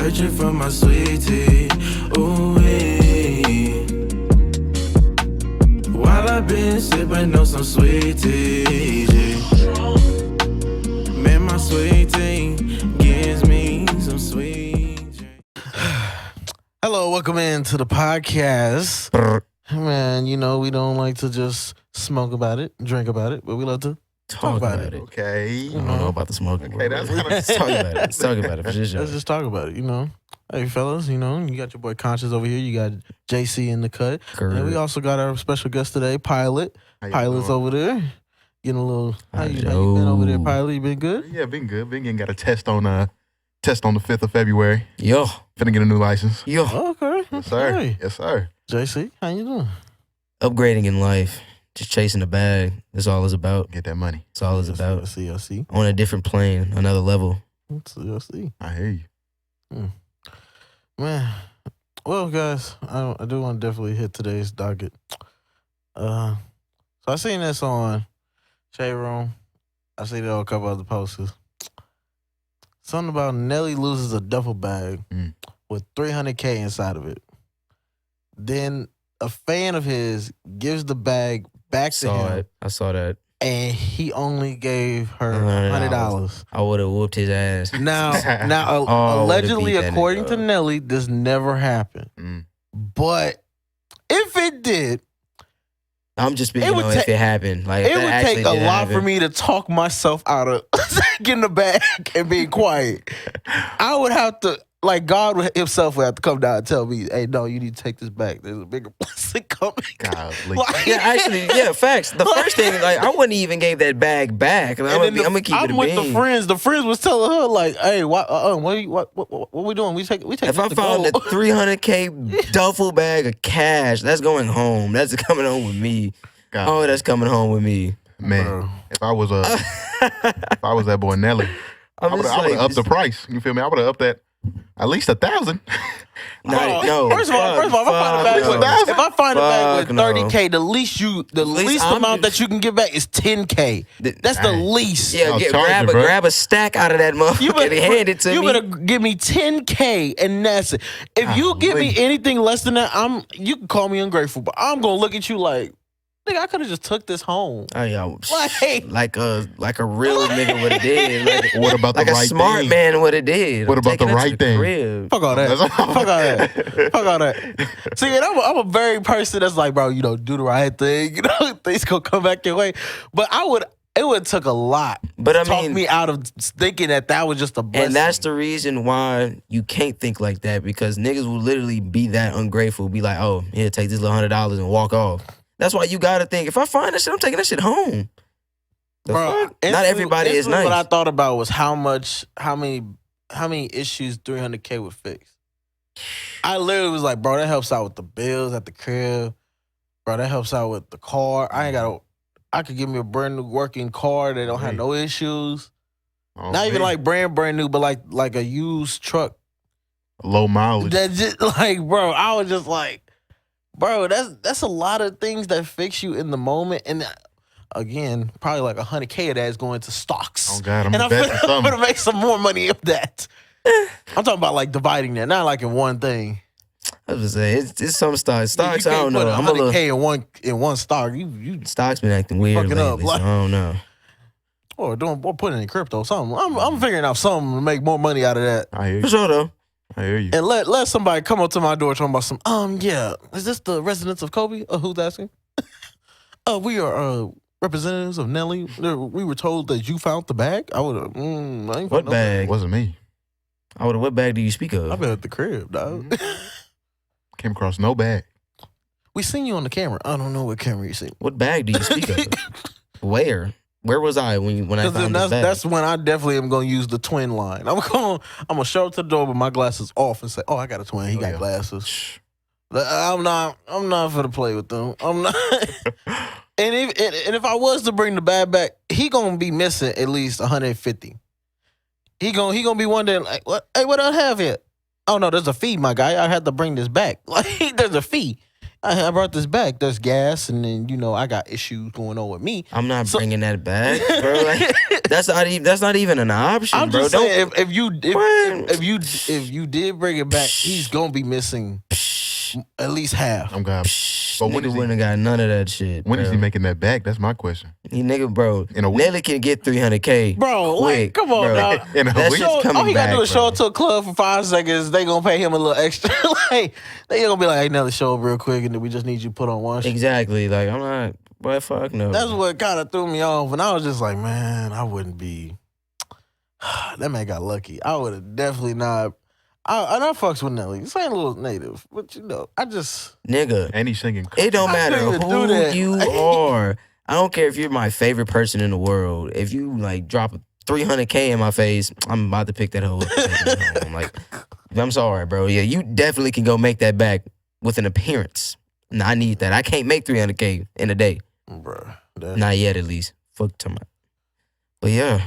searching for my sweetie. Ooh, while I've been sipping on some sweetie. Man, my sweetie gives me some sweet. Hello, welcome into the podcast. Man, you know, we don't like to just smoke about it, drink about it, but we love to talk about it. Okay. I don't know about the smoking. Okay, that's kind of... Let's talk about it. Let's talk about it for sure. Let's just talk about it, you know. Hey, fellas, you know, you got your boy Conscious over here. You got JC in the cut. Correct. And we also got our special guest today, Pilot. Pilot's over there. Getting a little... How you been over there, Pilot? You been good? Yeah, been good. Been got a test on the 5th of February. Yo. Finna get a new license. Yo. Okay. Yes, sir. Hey. Yes, sir. JC, how you doing? Upgrading in life. Just chasing the bag. That's all it's about. Get that money. That's all it's about. I see. On a different plane, another level. I see. I hear you. Man, well, guys, I do want to definitely hit today's docket. So I seen this on Shade Room. I seen it on a couple other posters. Something about Nelly loses a duffel bag with $300K inside of it. Then a fan of his gives the bag back to him. I saw that. And he only gave her $100. I would have whooped his ass. Now, Oh, allegedly, beat that according nigga to up. Nelly, this never happened. But if it did, I'm just speaking on if it happened. Like, if it that would actually take a did lot happen. for me to talk myself out of getting the bag and being quiet. I would have to, like, God himself would have to come down and tell me, hey, no, you need to take this back. There's a bigger blessing coming. Golly. Like, Yeah, actually, yeah, facts. The first thing, like, I wouldn't even gave that bag back. Like, I'm gonna keep it a with bean. the friends. The friends was telling her, like, hey, what we doing? We take If I found a $300K duffel bag of cash, that's going home. That's coming home with me. God. Oh, that's coming home with me. Man, Bro. if I was that boy Nelly, I would have upped the price. You feel me? I would have upped that at least 1,000. No. First of all, if I find a bag with 30K, the least amount that you can get back is 10K. That's the least. Yeah, grab a stack out of that motherfucker and hand it to me. You better give me 10K and that's it. If you give me anything less than that, you can call me ungrateful, but I'm gonna look at you like, nigga, I could have just took this home. Oh, yeah, Like a real nigga would have did. Like, What about the like a right smart thing? man would have did. What I'm about the taking that to right thing? crib. Fuck all that. Fuck all that. Fuck all that. See, and I'm a very person that's like, bro, you know, do the right thing. You know, things gonna come back your way. But it would took a lot to talk me out of thinking that was just a blessing. And that's the reason why you can't think like that, because niggas will literally be that ungrateful. Be like, oh, here, take this little $100 and walk off. That's why you gotta think, if I find that shit, I'm taking that shit home. Bro, not everybody is nice. What I thought about was how many issues 300K would fix. I literally was like, bro, that helps out with the bills at the crib. Bro, that helps out with the car. I could give me a brand new working car that don't have no issues. Not even like brand new, but like a used truck. Low mileage. That just like, bro, I was just like, bro, that's a lot of things that fix you in the moment. And again, probably like 100K of that is going to stocks. Oh God, I'm gonna make some more money of that. I'm talking about like dividing that, not like in one thing. I was gonna say it's some stocks. Stocks, you I don't can't know. put I'm a little 100K in one stock. You stocks been acting weird fucking lately, up, so like- I don't know. or putting it in crypto. Something. I'm figuring out something to make more money out of that. I hear For you. sure though. I hear you. And let somebody come up to my door talking about some. Yeah, is this the residence of Kobe? Who's asking? We are representatives of Nelly. We were told that you found the bag. I would have. What bag? It wasn't me. What bag do you speak of? I've been at the crib, dog. Came across no bag. We seen you on the camera. I don't know what camera you seen. What bag do you speak of? Where was I when I found this bag? That's when I definitely am gonna use the twin line. I'm gonna show up to the door with my glasses off and say, "Oh, I got a twin. He got glasses." I'm not gonna play with them. I'm not. And if I was to bring the bag back, he gonna be missing at least 150. He gonna be wondering like, what? Hey, what do I have here? Oh no, there's a fee, my guy. I had to bring this back. Like, there's a fee. I brought this back. There's gas, and then I got issues going on with me. I'm not bringing that back, bro. Like, that's not even an option, I'm bro. just saying, if you did bring it back, he's gonna be missing at least half. I'm God. But when wouldn't have got none of that shit. When is he making that back? That's my question. He nigga, bro. Nelly can get $300K, bro. Quick, come on, bro. dog. That shit's coming all he gotta back, do is show up to a club for 5 seconds. They gonna pay him a little extra. Like they gonna be like, "Hey, Nelly, show up real quick, and then we just need you put on one." Exactly. Like I'm not. Boy, fuck no. That's what kind of threw me off, and I was just like, man, I wouldn't be. That man got lucky. I would have definitely not. I fucks with Nelly. This ain't a little native, but I just nigga. And he's singing. It don't matter who you Like- are. I don't care if you're my favorite person in the world. If you like drop $300K in my face, I'm about to pick that hoe up. I'm like, I'm sorry, bro. Yeah, you definitely can go make that back with an appearance. No, I need that. I can't make $300K in a day. Bruh. Not yet, at least. Fuck to my. But yeah,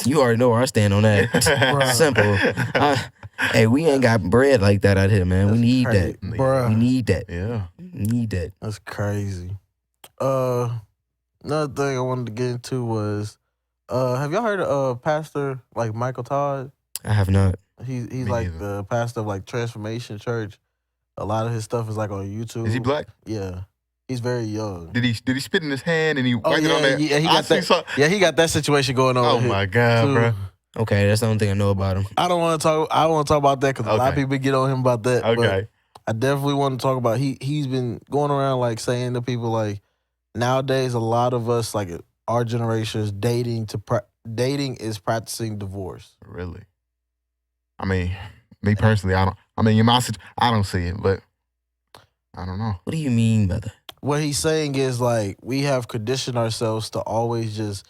you already know where I stand on that. Simple. Hey, we ain't got bread like that out here, man. We need that. Bruh. We need that. Yeah. We need that. That's crazy. Another thing I wanted to get into was, have y'all heard of Pastor like Michael Todd? I have not. He's Me like neither. the pastor of like Transformation Church. A lot of his stuff is like on YouTube. Is he black? Yeah. He's very young. Did he spit in his hand and he Oh, wiped it on yeah, that? yeah, he I got seen that. some- Yeah, he got that situation going on. Oh with my him, God, too. bro. Okay, that's the only thing I know about him. I don't want to talk. I want to talk about that because a lot of Okay. people get on him about that. Okay. But I definitely want to talk about. He's been going around like saying to people like nowadays a lot of us like our generation is dating is practicing divorce. Really? I mean, me personally, I don't. I mean, in my I don't see it, but I don't know. What do you mean, brother? What he's saying is like we have conditioned ourselves to always just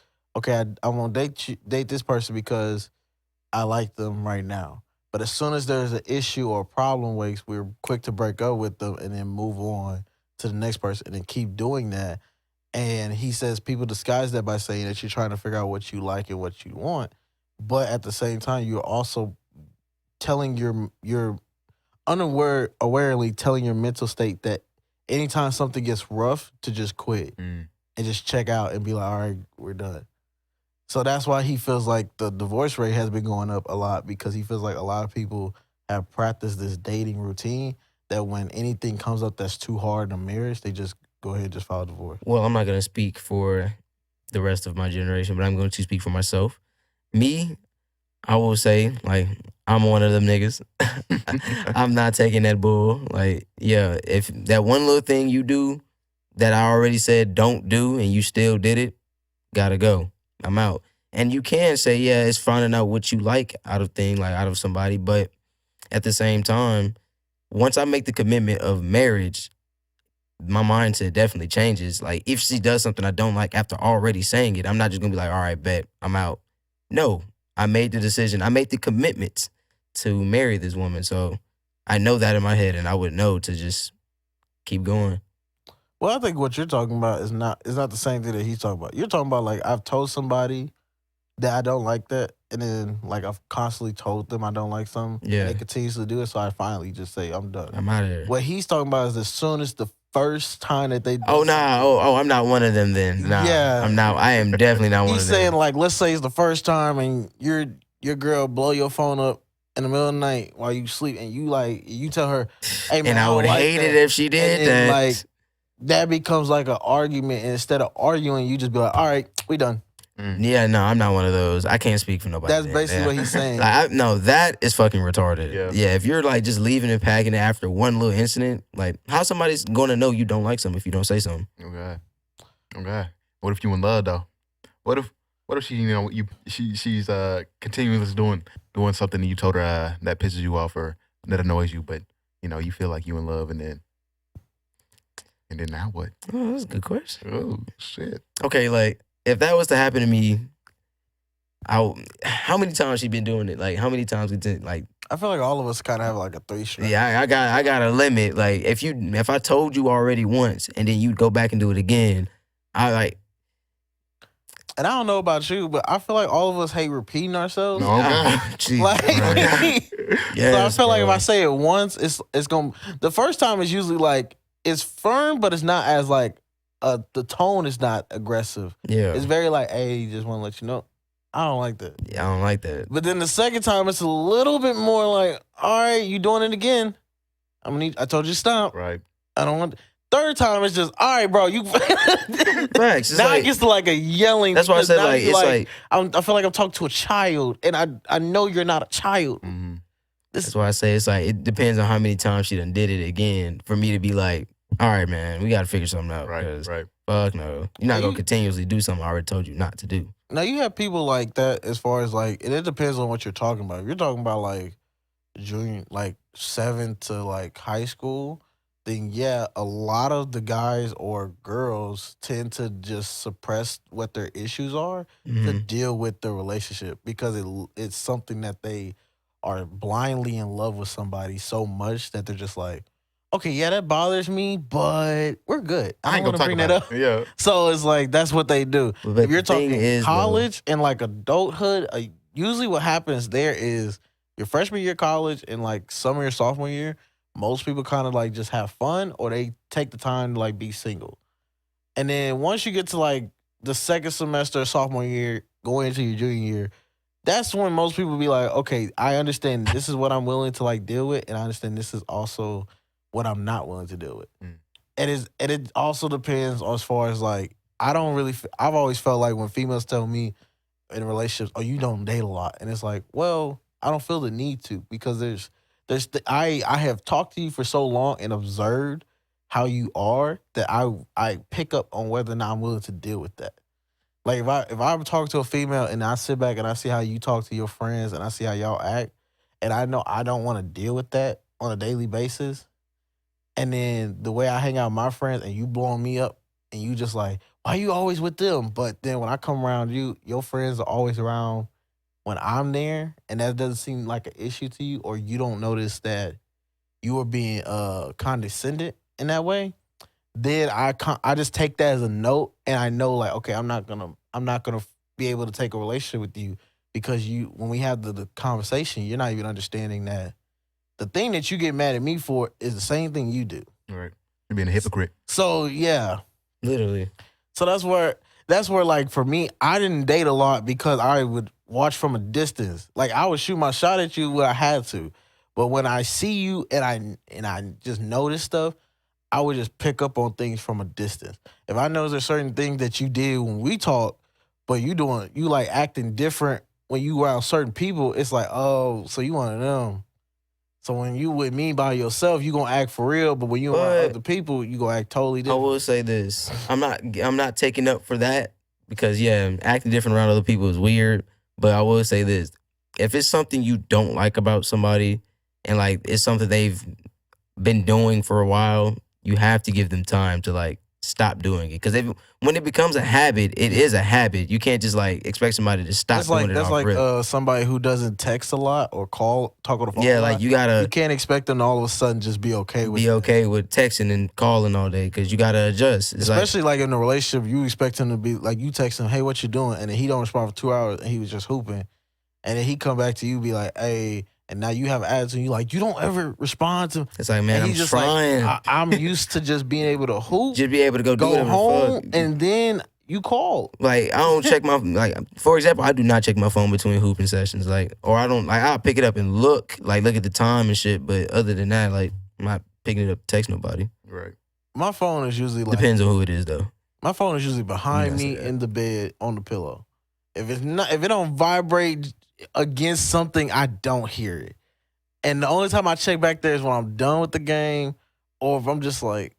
I want to date this person because I like them right now. But as soon as there's an issue or a problem, we're quick to break up with them and then move on to the next person and then keep doing that. And he says people disguise that by saying that you're trying to figure out what you like and what you want, but at the same time you're also telling your awarely telling your mental state that anytime something gets rough to just quit and just check out and be like, all right, we're done. So that's why he feels like the divorce rate has been going up a lot because he feels like a lot of people have practiced this dating routine that when anything comes up that's too hard in a marriage, they just go ahead and just file divorce. Well, I'm not going to speak for the rest of my generation, but I'm going to speak for myself. Me, I will say, like, I'm one of them niggas. I'm not taking that bull. Like, yeah, if that one little thing you do that I already said don't do and you still did it, gotta go. I'm out. And you can say, yeah, it's finding out what you like out of somebody, but at the same time, once I make the commitment of marriage, my mindset definitely changes. Like, if she does something I don't like after already saying it, I'm not just gonna be like, all right, bet, I'm out. No, I made the decision. I made the commitment to marry this woman. So I know that in my head, and I would know to just keep going. Well, I think what you're talking about is not the same thing that he's talking about. You're talking about like I've told somebody that I don't like that, and then like I've constantly told them I don't like something. Yeah. And they continuously do it, so I finally just say I'm done. I'm out of there. What he's talking about is as soon as the first time that they do Oh, nah. Oh, I'm not one of them then. Nah, Yeah. I'm not. I am definitely not one he's of them. saying like, let's say it's the first time and your girl blow your phone up in the middle of the night while you sleep, and you tell her, hey man, And I would don't like hate that. it if she did And then, that. like, that becomes like an argument, and instead of arguing, you just be like, all right, we done. Yeah, no, I'm not one of those. I can't speak for nobody. That's then. basically Yeah. what he's saying. No, that is fucking retarded. Yeah. Yeah, if you're like just leaving and packing it after one little incident, like how somebody's gonna know you don't like something if you don't say something? Okay. What if you in love though? What if she she's continuously doing something and you told her that pisses you off or that annoys you, but you feel like you in love and then now what? Oh, that's a good question. Oh shit. Okay, like if that was to happen to me, how many times she been doing it? Like how many times we did like? I feel like all of us kind of have like a 3-string. Yeah, I got a limit. Like if I told you already once and then you go back and do it again, I like. And I don't know about you, but I feel like all of us hate repeating ourselves. No, God. Jeez, Like, bro. so I Yes, feel like if bro. I say it once, it's gonna. The first time is usually like it's firm, but it's not as like the tone is not aggressive. Yeah. It's very like, hey, just want to let you know, I don't like that. Yeah, I don't like that. But then the second time, it's a little bit more like, all right, you doing it again? I told you to stop. Right. I don't want. Third time, it's just, all right, bro. You. Facts. Now it gets to like a yelling. That's why I said now like you it's like I feel like I'm talking to a child, and I know you're not a child. Mm-hmm. that's why I say it's like it depends on how many times she done did it again for me to be like, all right, man, we got to figure something out. Right. Right. Fuck no, you're not gonna continuously do something I already told you not to do. Now you have people like that as far as like, and it depends on what you're talking about. If you're talking about like junior, like 7 to like high school, then yeah, a lot of the guys or girls tend to just suppress what their issues are to Mhm. deal with the relationship because it's something that they are blindly in love with somebody so much that they're just like, okay, yeah, that bothers me, but we're good. I don't ain't gonna want to talk bring about that up. it. Yeah. So it's like that's what they do. But If you're the thing talking is, though, college and like adulthood, usually what happens there is your freshman year of college and like summer your sophomore year, most people kind of like just have fun or they take the time to like be single. And then once you get to like the second semester of sophomore year, going into your junior year, that's when most people be like, okay, I understand this is what I'm willing to like deal with, and I understand this is also what I'm not willing to deal with. Mm. And it also depends as far as like I've always felt like when females tell me in relationships, oh, you don't date a lot, and it's like, well, I don't feel the need to because I have talked to you for so long and observed how you are that I pick up on whether or not I'm willing to deal with that. Like if I talk to a female and I sit back and I see how you talk to your friends and I see how y'all act, and I know I don't want to deal with that on a daily basis, and then the way I hang out with my friends and you blowing me up and you just like, why you always with them? But then when I come around you, your friends are always around when I'm there, and that doesn't seem like an issue to you, or you don't notice that you are being condescended in that way, then I just take that as a note, and I know like, okay, I'm not gonna be able to take a relationship with you because when we have the conversation, you're not even understanding that the thing that you get mad at me for is the same thing you do. Right. You're being a hypocrite. So yeah, Literally. so that's where like for me, I didn't date a lot because I would watch from a distance. Like I would shoot my shot at you when I had to, but when I see you and I just notice stuff, I would just pick up on things from a distance. If I know there's certain things that you did when we talk, but you like acting different when you around certain people, it's like, oh, so you one of them. So when you with me by yourself, you gonna act for real, but when you around other people, you gonna act totally I different. will say this. I'm not taking up for that because yeah, acting different around other people is weird. But I will say this. If it's something you don't like about somebody and like it's something they've been doing for a while, you have to give them time to like stop doing it. Because when it becomes a habit, it is a habit. You can't just like expect somebody to stop doing it. That's off like rip. somebody who doesn't text a lot or talk on the phone. Yeah, a like lot. you gotta You can't expect them to all of a sudden just be okay with be okay with texting and calling all day because you gotta adjust. It's especially like in a relationship, you expect him to be like you text him, hey, what you doing? And then he don't respond for 2 hours and he was just hooping. And then he come back to you be like, hey, and now you have attitude. You like, you don't ever respond to. It's like, man, and I'm he's just trying. Like, I'm used to just being able to hoop, Just be able to go do go whatever the home, fuck. and then you call. Like I don't check my for example, I do not check my phone between hooping sessions. Like, or I don't like I'll pick it up and look at the time and shit. But other than that, like I'm not picking it up to text nobody. Right. My phone is usually like Depends on who it is though. my phone is usually behind Yeah, I me see that. in the bed on the pillow. If it don't vibrate against something, I don't hear it. And the only time I check back there is when I'm done with the game, or if I'm just like,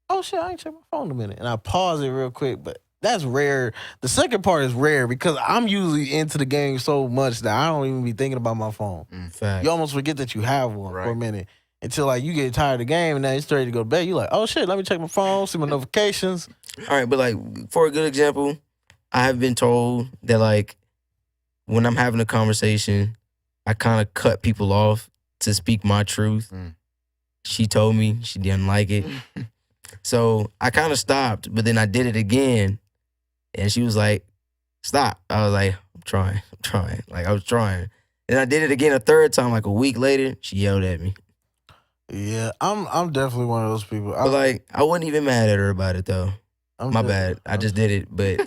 oh shit, I ain't checked my phone in a minute, and I pause it real quick. But that's rare. The second part is rare because I'm usually into the game so much that I don't even be thinking about my phone. Fact. You almost forget that you have one for a Right. minute until like you get tired of the game and now it's ready to go to bed. You like, oh shit, let me check my phone, see my notifications. All right, but like for a good example, I have been told that like when I'm having a conversation, I kind of cut people off to speak my truth. Mm. She told me she didn't like it. So I kind of stopped, but then I did it again. And she was like, stop. I was like, I'm trying. Like I was trying. And I did it again a third time, like a week later, she yelled at me. Yeah, I'm definitely one of those people. But like, I wasn't even mad at her about it though. My bad. I just did it, but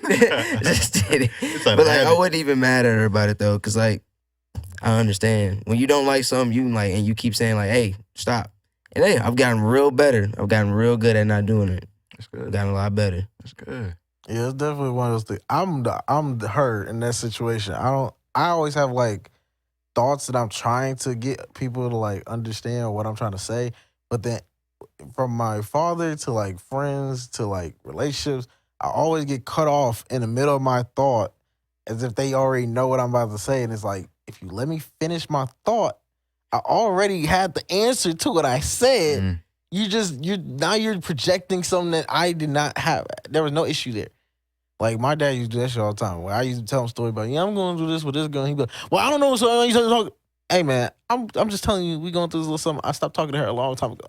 just did it. But like, I wasn't even mad at her about it though, cause like, I understand when you don't like something, you like, and you keep saying like, "Hey, stop." And hey, I've gotten real better. I've gotten real good at not doing it. That's good. I've gotten a lot better. That's good. Yeah, it's definitely one of those things. I'm her in that situation. I always have like thoughts that I'm trying to get people to like understand what I'm trying to say, but then from my father to like friends to like relationships, I always get cut off in the middle of my thought as if they already know what I'm about to say. And it's like, if you let me finish my thought, I already had the answer to what I said. Mm. You're projecting something that I did not have. There was no issue there. Like my dad used to do that shit all the time. Where I used to tell him a story about, yeah, I'm going to do this with this girl. He'd be like, well, I don't know. So he's talking. Hey man, I'm just telling you, we going through this little something. I stopped talking to her a long time ago.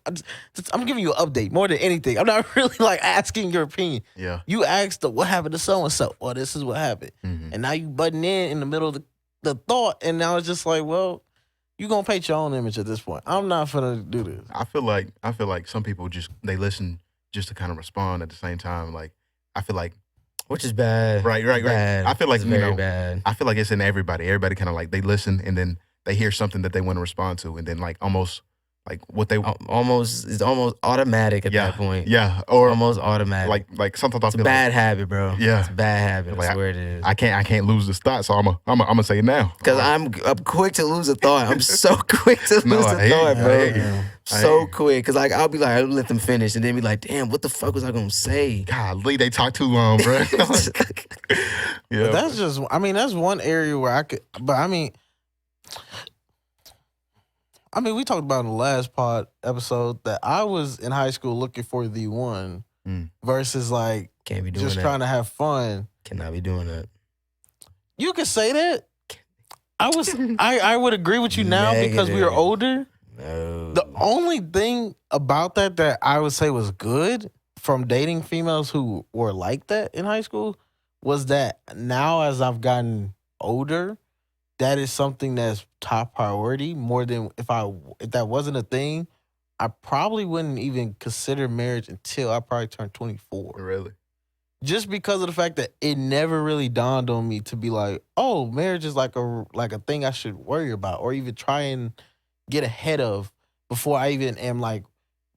I'm giving you an update more than anything. I'm not really like asking your opinion. Yeah. You asked what happened to so and so. Well, this is what happened, and now you butting in the middle of the thought, and now it's just like, well, you gonna paint your own image at this point. I'm not gonna do this. I feel like some people just they listen just to kind of respond at the same time. Like I feel like, which is bad. Right. Bad. I feel like it's very bad. I feel like it's in everybody. Everybody kind of like they listen and then they hear something that they want to respond to, and then like almost like what they it's almost automatic at that point. Yeah, or almost automatic. Like sometimes it's a bad habit, bro. Yeah, it's a bad habit. Like, I swear it is. I can't lose this thought, so I'm gonna say it now. Because I'm quick to lose a thought. I'm so quick to lose a thought, bro. So quick, because like I'll be like, I'll let them finish, and then be like, damn, what the fuck was I gonna say? Golly, they talk too long, bro. Yeah, but that's just. I mean, that's one area where I could. But I mean, we talked about in the last pod episode that I was in high school looking for the one versus like can't be doing just that. trying to have fun. Cannot be doing that. You could say that. I would agree with you now because we are older. No. The only thing about that I would say was good from dating females who were like that in high school was that now as I've gotten older, that is something that's top priority more than if that wasn't a thing, I probably wouldn't even consider marriage until I probably turned 24. Really? Just because of the fact that it never really dawned on me to be like, oh, marriage is like a thing I should worry about or even try and get ahead of before I even am like,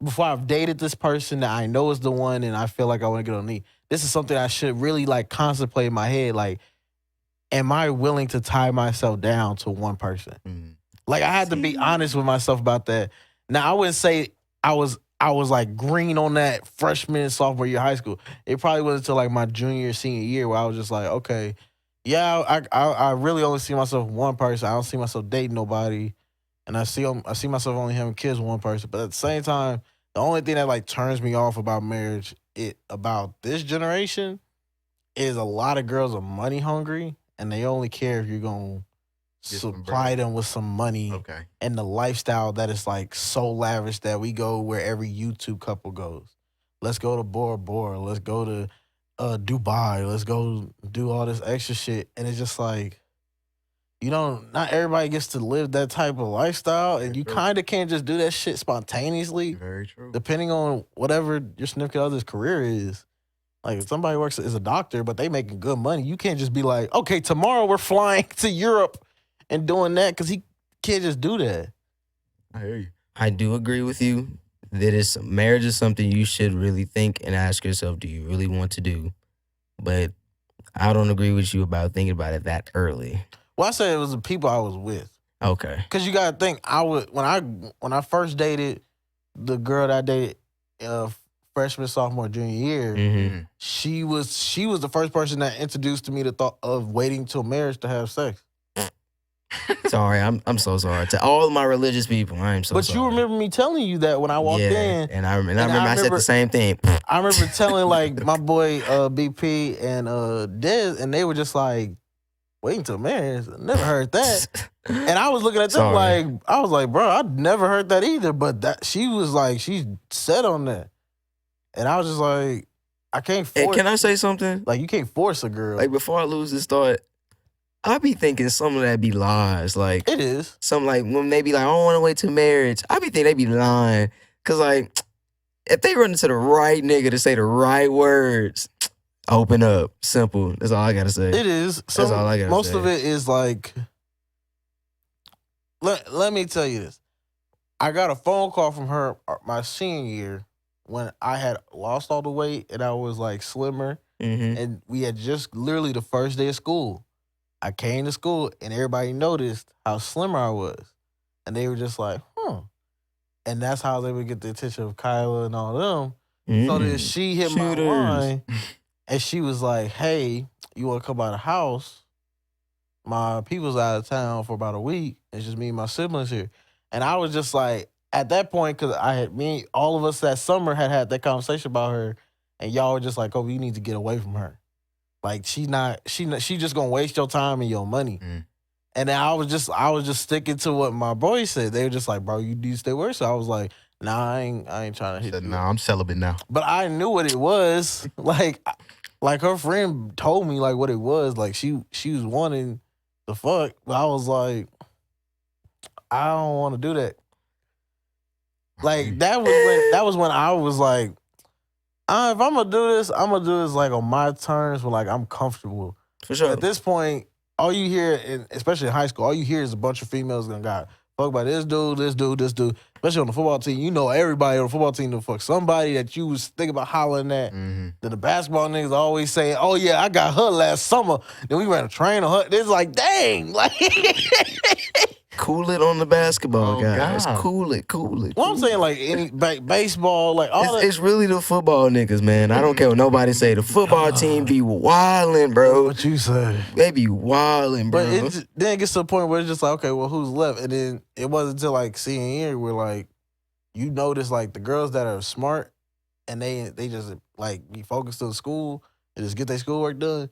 before I've dated this person that I know is the one and I feel like I want to get on knee. This is something I should really like contemplate in my head. Like, am I willing to tie myself down to one person? Like I had to be honest with myself about that. Now I wouldn't say I was like green on that freshman and sophomore year of high school. It probably wasn't until like my junior, senior year where I was just like, okay, yeah, I really only see myself one person. I don't see myself dating nobody. And I see myself only having kids with one person. But at the same time, the only thing that like turns me off about marriage, about this generation, is a lot of girls are money hungry and they only care if you're gonna supply them with some money and the lifestyle that is like so lavish that we go where every YouTube couple goes. Let's go to Bora Bora. Let's go to Dubai. Let's go do all this extra shit. And it's just like, not everybody gets to live that type of lifestyle, and you kind of can't just do that shit spontaneously. Very true. Depending on whatever your significant other's career is. Like, if somebody works as a doctor, but they making good money, you can't just be like, okay, tomorrow we're flying to Europe and doing that, because he can't just do that. I hear you. I do agree with you that marriage is something you should really think and ask yourself, do you really want to do? But I don't agree with you about thinking about it that early. Well, I said it was the people I was with. Okay. Because you got to think, when I first dated the girl that I dated freshman, sophomore, junior year, she was the first person that introduced to me the thought of waiting till marriage to have sex. Sorry, I'm so sorry. To all of my religious people, I am so sorry. But you remember me telling you that when I walked in. And I remember I said the same thing. I remember telling like my boy BP and Dez, and they were just like, waiting till marriage? I never heard that. And I was looking at them I was like, bro, I'd never heard that either. But that she was like, she's set on that. And I was just like, I can't force. Can I say something? Like, you can't force a girl. Like, before I lose this thought, I be thinking some of that be lies. Like, It is. some like when they be like, I don't want to wait till marriage. I be thinking they be lying. Cause like, if they run into the right nigga to say the right words, open up. Simple. That's all I gotta say. It is. So all I gotta most say. of it is like. Let me tell you this. I got a phone call from her my senior year when I had lost all the weight and I was like slimmer, and we had just literally the first day of school. I came to school and everybody noticed how slimmer I was, and they were just like, "Huh," and that's how they would get the attention of Kyla and all them. So then she hit my line, and she was like, "Hey, you want to come by the house? My people's out of town for about a week. It's just me and my siblings here." And I was just like, at that point, because all of us that summer had that conversation about her, and y'all were just like, "Oh, you need to get away from her. Like she just gonna waste your time and your money." And then I was just sticking to what my boys said. They were just like, "Bro, you need to stay away." So I was like, "Nah, I ain't trying to hit you." Nah, I'm celibate now. But I knew what it was. Like her friend told me like what it was. Like she was wanting the fuck, but I was like, I don't want to do that. Like that was when I was like, if I'm gonna do this, I'm gonna do this like on my terms when like I'm comfortable. For sure. At this point, all you hear, especially in high school, all you hear is a bunch of females gonna got fuck by this dude, this dude, this dude. Especially on the football team, you know everybody on the football team to fuck somebody that you was thinking about hollering at. Then the basketball niggas always say, "Oh yeah, I got her last summer." Then we ran a train on her. It's like, dang, like. Cool it on the basketball guys. God. Cool it. Well, I'm saying like any baseball, like all that. It's really the football niggas, man. I don't care what nobody say. The football team be wildin', bro. What you say? They be wildin', bro. But then it gets to a point where it's just like, okay, well, who's left? And then it wasn't until like senior year where like you notice like the girls that are smart and they just like be focused on school and just get their schoolwork done.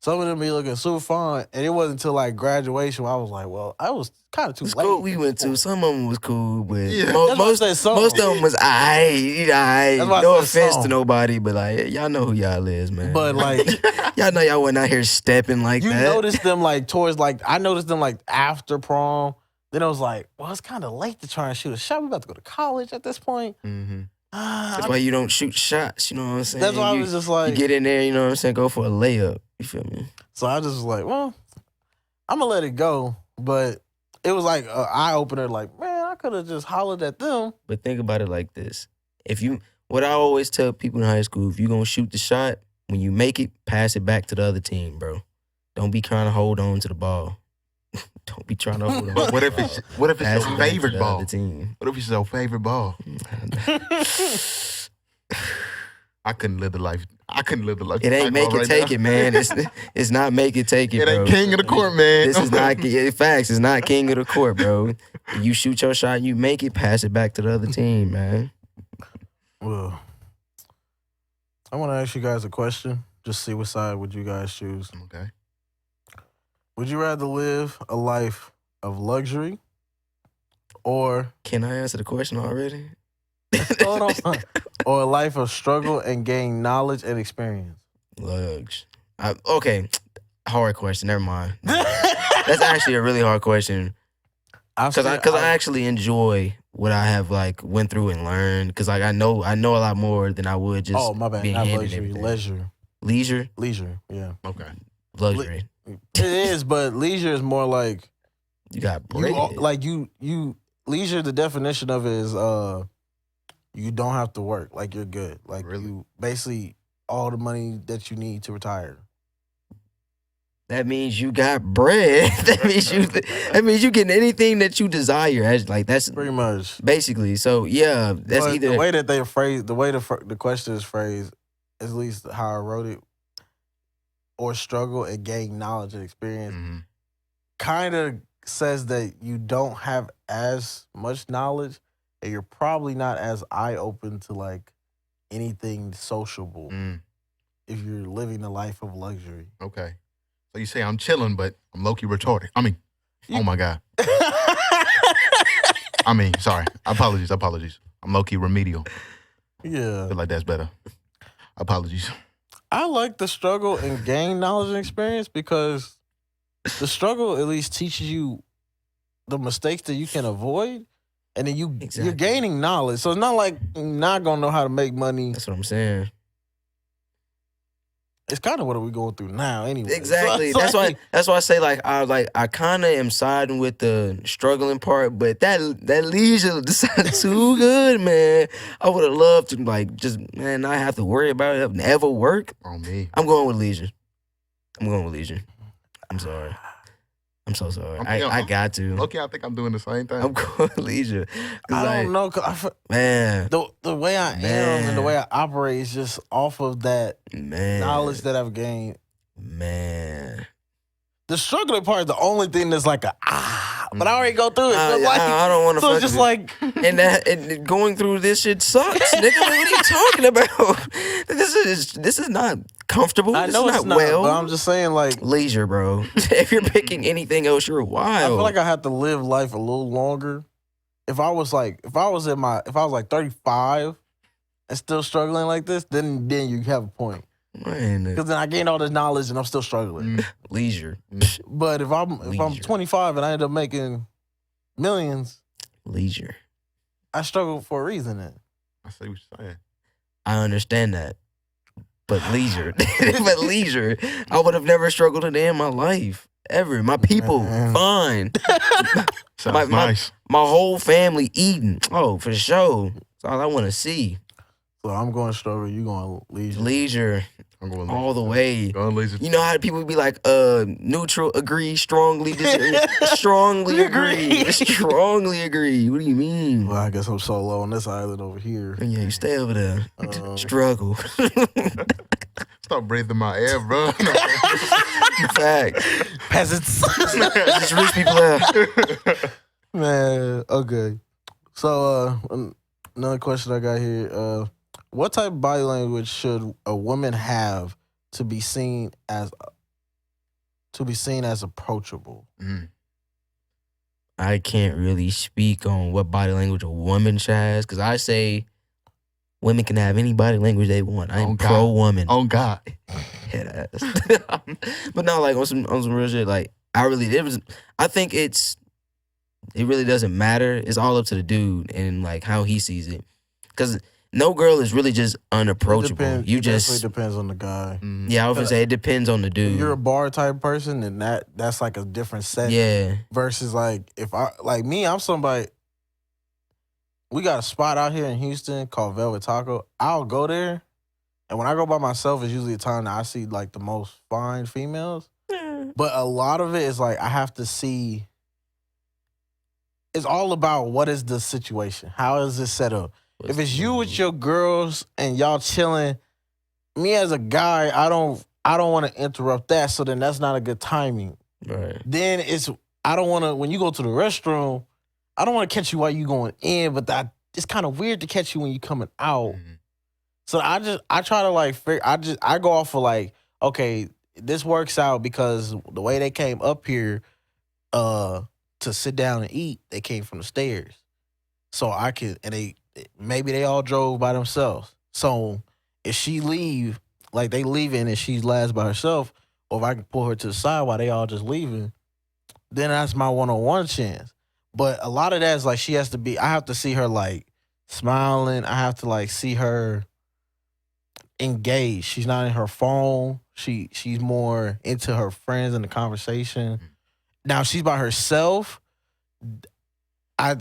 Some of them be looking super fun, and it wasn't until like graduation where I was like, well, I was kind of too The late. school we went to, some of them was cool, but Yeah. most of them was aight. That's why I No said offense some. to nobody, but like y'all know who y'all is, man. But like y'all know y'all wasn't out here stepping like you that. noticed them like towards like I noticed them like after prom. Then I was like, well, it's kind of late to try and shoot a shot. We about to go to college at this point. That's why you don't shoot shots. You know what I'm saying? That's why I was just like, you get in there. You know what I'm saying? Go for a layup. You feel me? so I just was like, well, I'm gonna let it go. But it was like an eye opener. Like, man, I could have just hollered at them. But think about it like this: what I always tell people in high school, if you gonna shoot the shot, when you make it, pass it back to the other team, bro. Don't be trying to hold on to the ball. Don't be trying to hold on. But what if it's your favorite ball? The team. What if it's your favorite ball? I couldn't live the life. It ain't make it take it, man. It's not make it take it, It bro. ain't king of the court, man. This is not facts. It's not king of the court, bro. You shoot your shot, you make it, pass it back to the other team, man. Well, I want to ask you guys a question. Just see what side would you guys choose. Okay. Would you rather live a life of luxury or Can I answer the question already? hold on, or a life of struggle and gain knowledge and experience? Lugs. Okay, hard question. Never mind. That's actually a really hard question because I actually enjoy what I have like went through and learned because like I know a lot more than I would just. my bad, being not handed luxury, everything. leisure, Leisure, yeah. Okay. luxury. It is, but leisure is more like You got bread. you leisure. The definition of it is you don't have to work. Like you're good. Like Really? you basically all the money that you need to retire. That means you got bread. That means you getting anything that you desire. That's Pretty much. basically. So yeah, that's But either the way that they phrase, the way the question is phrased, at least how I wrote it, or struggle and gain knowledge and experience, kind of says that you don't have as much knowledge and you're probably not as eye open to like anything sociable if you're living a life of luxury. Okay. So you say I'm chilling, but I'm low-key retarded. I mean, oh my God. I mean, sorry. Apologies. I'm low-key remedial. Yeah. I feel like that's better. Apologies. I like the struggle and gain knowledge and experience because the struggle at least teaches you the mistakes that you can avoid, and then you're Exactly. gaining knowledge. So it's not like you're not gonna know how to make money. That's what I'm saying. It's kind of what we're going through now, anyway. Exactly. So it's That's why I say I kind of am siding with the struggling part, but that leisure sounded too good, man. I would have loved to not have to worry about it ever work. On me. I'm going with leisure. I'm sorry. I'm so sorry. I got to. Okay, I think I'm doing the same thing. I'm going with leisure. I don't know, 'cause Man. the way I am and the way I operate is just off of that knowledge that I've gained. Man. The struggling part is the only thing that's like but I already go through it. So I don't want to. So it's just like, and going through this shit sucks, nigga. What are you talking about? This is not comfortable. I know this it's is not, well. but I'm just saying, like, leisure, bro. If you're picking anything else, you're I wild. feel like I have to live life a little longer. If I was like 35 and still struggling like this, then you have a point. Because then I gained all this knowledge and I'm still struggling. Leisure. But if I'm 25 and I end up making millions, leisure. I struggle for a reason then. I see what you're saying. I understand that. But leisure. I would have never struggled a day in my life. Ever. My people, fine. Sounds nice. My whole family eating. Oh, for sure. That's all I want to see. So I'm going struggle, you going leisure. Leisure. I'm going all the way. Going leisure. You know how people be like, neutral, agree, strongly disagree, strongly agree, strongly agree. What do you mean? Well, I guess I'm solo on this island over here. Yeah, you stay over there. Struggle. Stop breathing my air, bro. Fact. Peasants. Just rich people out. Man, okay. So another question I got here. What type of body language should a woman have to be seen as approachable? I can't really speak on what body language a woman has, because I say women can have any body language they want. I'm pro-woman. Oh, God. Head ass. But no, like on some real shit, like I think it really doesn't matter. It's all up to the dude and like how he sees it. Because no girl is really just unapproachable. It definitely depends on the guy. Yeah, I was gonna say it depends on the dude. If you're a bar type person, then that's like a different set. Yeah. Versus like if I'm somebody. We got a spot out here in Houston called Velvet Taco. I'll go there, and when I go by myself, it's usually a time that I see like the most fine females. But a lot of it is like I have to see. It's all about what is the situation. How is this set up? If it's you with your girls and y'all chilling, me as a guy, I don't want to interrupt that. So then that's not a good timing. Right. Then I don't want to, when you go to the restroom, I don't want to catch you while you going in, but it's kind of weird to catch you when you coming out. So I try to like I go off of like, okay, this works out because the way they came up here to sit down and eat, they came from the stairs. So maybe they all drove by themselves. So if she leave, like they leaving and she's last by herself, or if I can pull her to the side while they all just leaving, then that's my one-on-one chance. But a lot of that is like I have to see her like smiling. I have to like see her engaged. She's not in her phone. She's more into her friends and the conversation. Now if she's by herself, I'm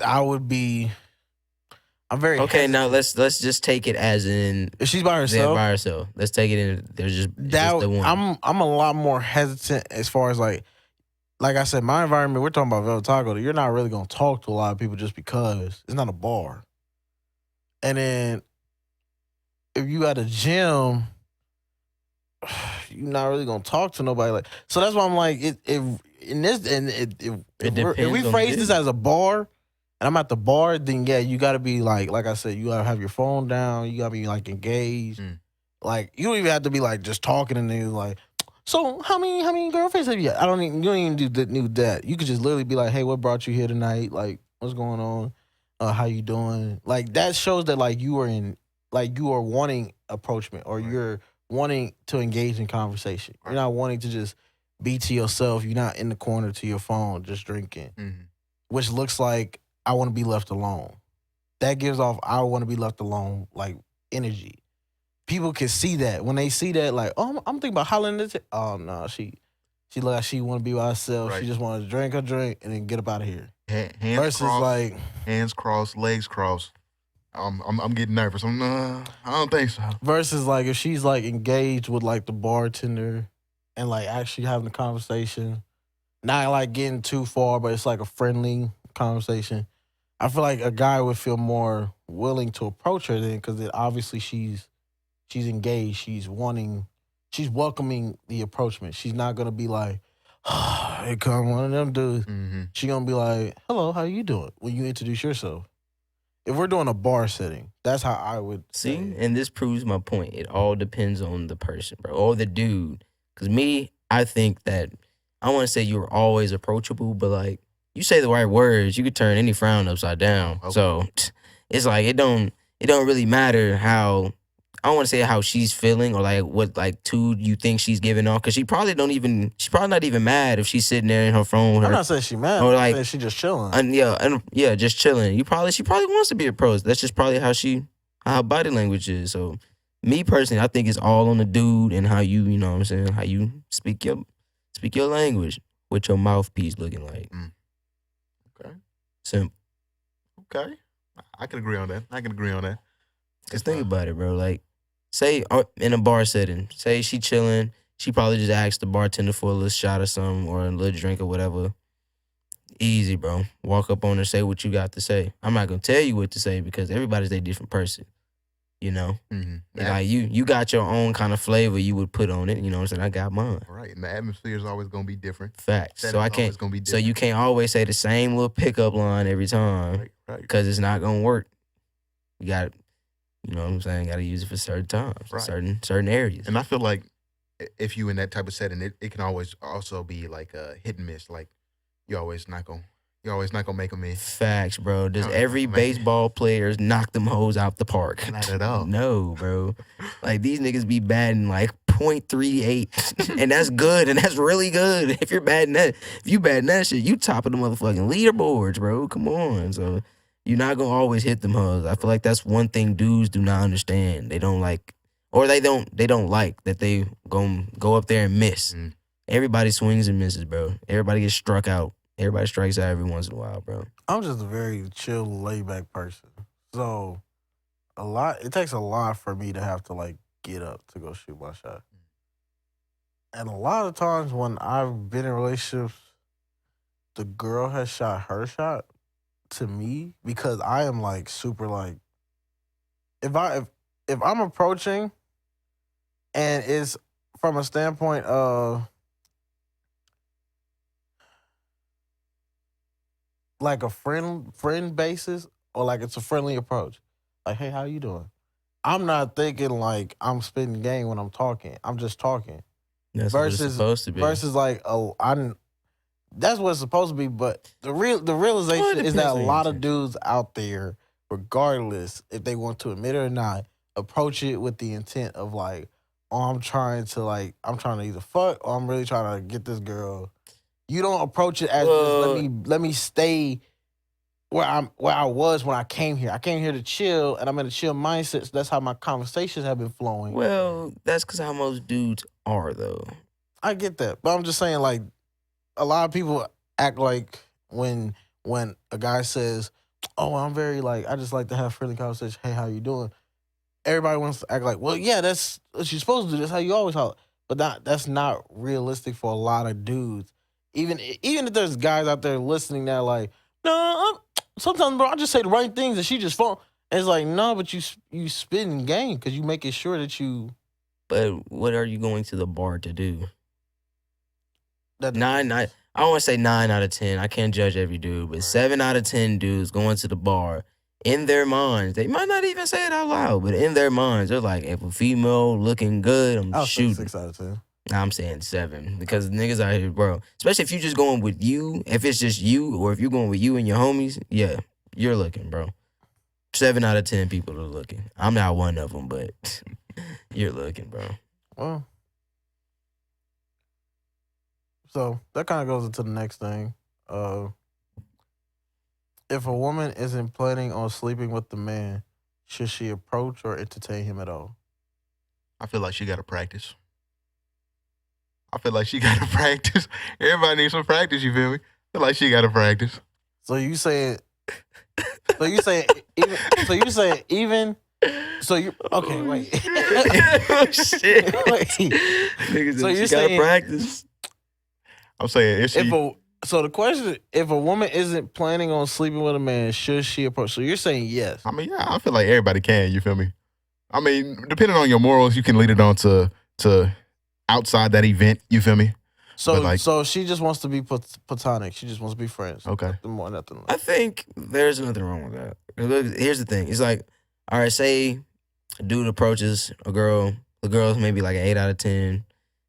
very hesitant. Now let's just take it as in if she's by herself. Let's take it in. There's just the one. I'm a lot more hesitant as far as like I said, my environment. We're talking about Velvet Taco. You're not really gonna talk to a lot of people just because it's not a bar. And then if you at a gym, you're not really gonna talk to nobody. Like so that's why I'm like if we phrase this as a bar. And I'm at the bar, then yeah, you gotta be like I said, you gotta have your phone down, you gotta be like engaged. Like you don't even have to be like just talking and then like, so how many girlfriends have you got? You don't even do that. You could just literally be like, hey, what brought you here tonight? Like, what's going on? How you doing? Like that shows that like you are wanting approachment or you're wanting to engage in conversation. You're not wanting to just be to yourself. You're not in the corner to your phone just drinking, which looks like I want to be left alone. That gives off I want to be left alone like energy. People can see that when they see that, like, oh, I'm thinking about hollering this. Oh no, she look like she want to be by herself. Right. She just want to drink her drink and then get up out of here. Hands crossed, hands crossed, legs crossed. I'm getting nervous. I don't think so. Versus like if she's like engaged with like the bartender and like actually having a conversation, not like getting too far, but it's like a friendly conversation. I feel like a guy would feel more willing to approach her then because obviously she's engaged. She's welcoming the approachment. She's not gonna be like, oh, here come one of them dudes. She gonna be like, hello, how you doing? When you introduce yourself. If we're doing a bar setting, that's how I would see. say. And this proves my point. It all depends on the person, bro, or the dude. Because me, I think that I want to say you're always approachable, but like you say the right words, you could turn any frown upside down. Okay. So it's like it don't really matter how. I don't want to say how she's feeling or like what like tude you think she's giving off because she's probably not even mad if she's sitting there in her phone. I'm not saying she's mad. Or I'm like saying she just chilling. Yeah, just chilling. She probably wants to be approached. That's just probably how her body language is. So me personally, I think it's all on the dude and how you know what I'm saying, how you speak your language, what your mouthpiece looking like. Okay. Simple. Okay. I can agree on that. Cause think about it, bro. Like, say in a bar setting, say she chilling, she probably just asked the bartender for a little shot or something or a little drink or whatever. Easy, bro. Walk up on her, say what you got to say. I'm not gonna tell you what to say because everybody's a different person. You know? Like you got your own kind of flavor you would put on it. You know what I'm saying? I got mine. Right. And the atmosphere is always gonna be different. Facts. So I can't. So you can't always say the same little pickup line every time. Right. Because it's not gonna work. You got. You know what I'm saying? Got to use it for certain times, right. certain areas. And I feel like if you in that type of setting, it can always also be like a hit and miss. Like you're always not gonna make them in. Facts, bro. Does every baseball player knock them hoes out the park? Not at all. No, bro. Like these niggas be batting like .38, and that's good, and that's really good. If you batting that shit, you top of the motherfucking leaderboards, bro. Come on, so. You're not gonna always hit them hugs. I feel like that's one thing dudes do not understand. They don't like, or they don't like that they gonna go up there and miss. Everybody swings and misses, bro. Everybody gets struck out. Everybody strikes out every once in a while, bro. I'm just a very chill, laid back person. So it takes a lot for me to have to like get up to go shoot my shot. And a lot of times when I've been in relationships, the girl has shot her shot to me because I am like super like if I'm approaching and it's from a standpoint of like a friend basis or like it's a friendly approach. Like, hey, how you doing? I'm not thinking like I'm spitting game when I'm talking. I'm just talking. That's what it's supposed to be. Versus like that's what it's supposed to be, but the realization is that a lot of dudes out there, regardless if they want to admit it or not, approach it with the intent of like, oh, I'm trying to either fuck or I'm really trying to get this girl. You don't approach it as just let me stay where I was when I came here. I came here to chill and I'm in a chill mindset, so that's how my conversations have been flowing. Well, that's because how most dudes are though. I get that, but I'm just saying like. A lot of people act like when a guy says, "Oh, I'm very like I just like to have friendly conversation. Hey, how you doing?" Everybody wants to act like, "Well, yeah, that's what you're supposed to do. That's how you always holler." But that's not realistic for a lot of dudes. Even if there's guys out there listening that like, "No, sometimes bro, I just say the right things and she just phone." And it's like, no, but you spitting game because you making sure that you. But what are you going to the bar to do? I don't want to say 9 out of 10. I can't judge every dude, but 7 out of 10 dudes going to the bar, in their minds, they might not even say it out loud, but in their minds, they're like, if a female looking good, I'm shooting. 6 out of 10. Nah, I'm saying 7 because niggas out here, bro. Especially if you just going with you, if it's just you, or if you're going with you and your homies, yeah, you're looking, bro. 7 out of 10 people are looking. I'm not one of them, but you're looking, bro. Well. So that kind of goes into the next thing. If a woman isn't planning on sleeping with the man, should she approach or entertain him at all? I feel like she got to practice. Everybody needs some practice, you feel me? I feel like she got to practice. So you saying even? So you saying even? So you okay? Wait. Oh, shit. Wait. Niggas, So she you're gotta saying- practice. I'm saying, is she? So the question: if a woman isn't planning on sleeping with a man, should she approach? So you're saying yes. I mean, yeah, I feel like everybody can, you feel me? I mean, depending on your morals, you can lead it on to outside that event, you feel me? So so she just wants to be platonic. She just wants to be friends. Okay. Nothing more, nothing less. I think there's nothing wrong with that. Look, here's the thing. It's like, all right, say a dude approaches a girl. The girl's maybe like an 8 out of 10,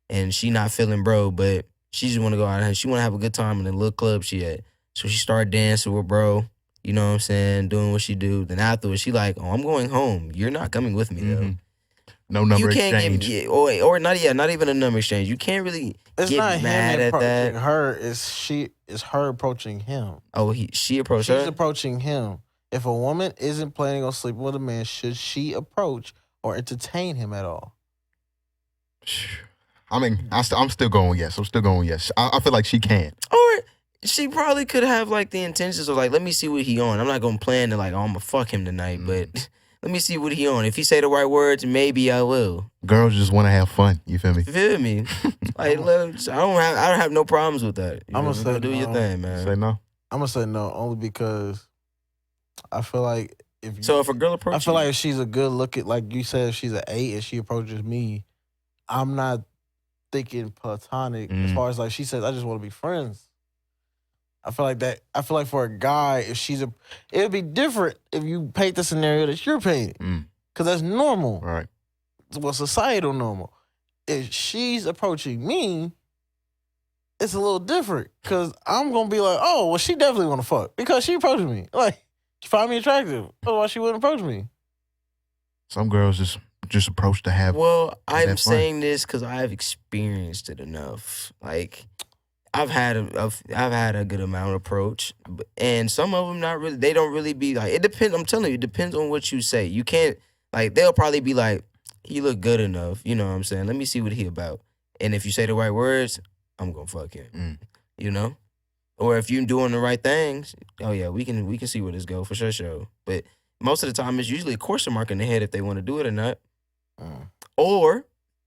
and she not feeling bro, but she just want to go out and she want to have a good time in the little club she at. So she started dancing with bro. You know what I'm saying? Doing what she do. Then afterwards, she like, oh, I'm going home. You're not coming with me though. No number You can't exchange. get or not even a number exchange. You can't really It's get not mad him at approaching that. her. It's her approaching him. Oh, she approached She's her. approaching him. If a woman isn't planning on sleeping with a man, should she approach or entertain him at all? I mean, I'm still going yes. I'm still going yes. I feel like she can. Or she probably could have like the intentions of like, let me see what he on. I'm not gonna plan to like, oh, I'm gonna fuck him tonight, but let me see what he on. If he say the right words, maybe I will. Girls just want to have fun. You feel me? Feel me? Like, I don't have no problems with that. You I'ma know, say do your no. thing, man. Say no. I'm gonna say no, only because I feel like So if a girl approaches, I feel like if she's a good looking, like you said, if she's an 8 and she approaches me, I'm not thinking platonic as far as like she says, I just want to be friends. I feel like that. I feel like for a guy, if it would be different if you paint the scenario that you're painting, because that's normal. Right. Well, societal normal. If she's approaching me, it's a little different because I'm gonna be like, oh, well, she definitely want to fuck because she approached me. Like, she find me attractive. Otherwise, she wouldn't approach me. Some girls just approach to have. well, I'm fun. saying this because I've experienced it enough. Like, I've had a good amount of approach, and some of them not really. They don't really be like. It depends. I'm telling you, it depends on what you say. You can't like. They'll probably be like, he look good enough. You know what I'm saying? Let me see what he about. And if you say the right words, I'm gonna fuck him. You know. Or if you're doing the right things, oh yeah, we can see where this go for sure. But most of the time, it's usually a question mark in the head if they want to do it or not. Or,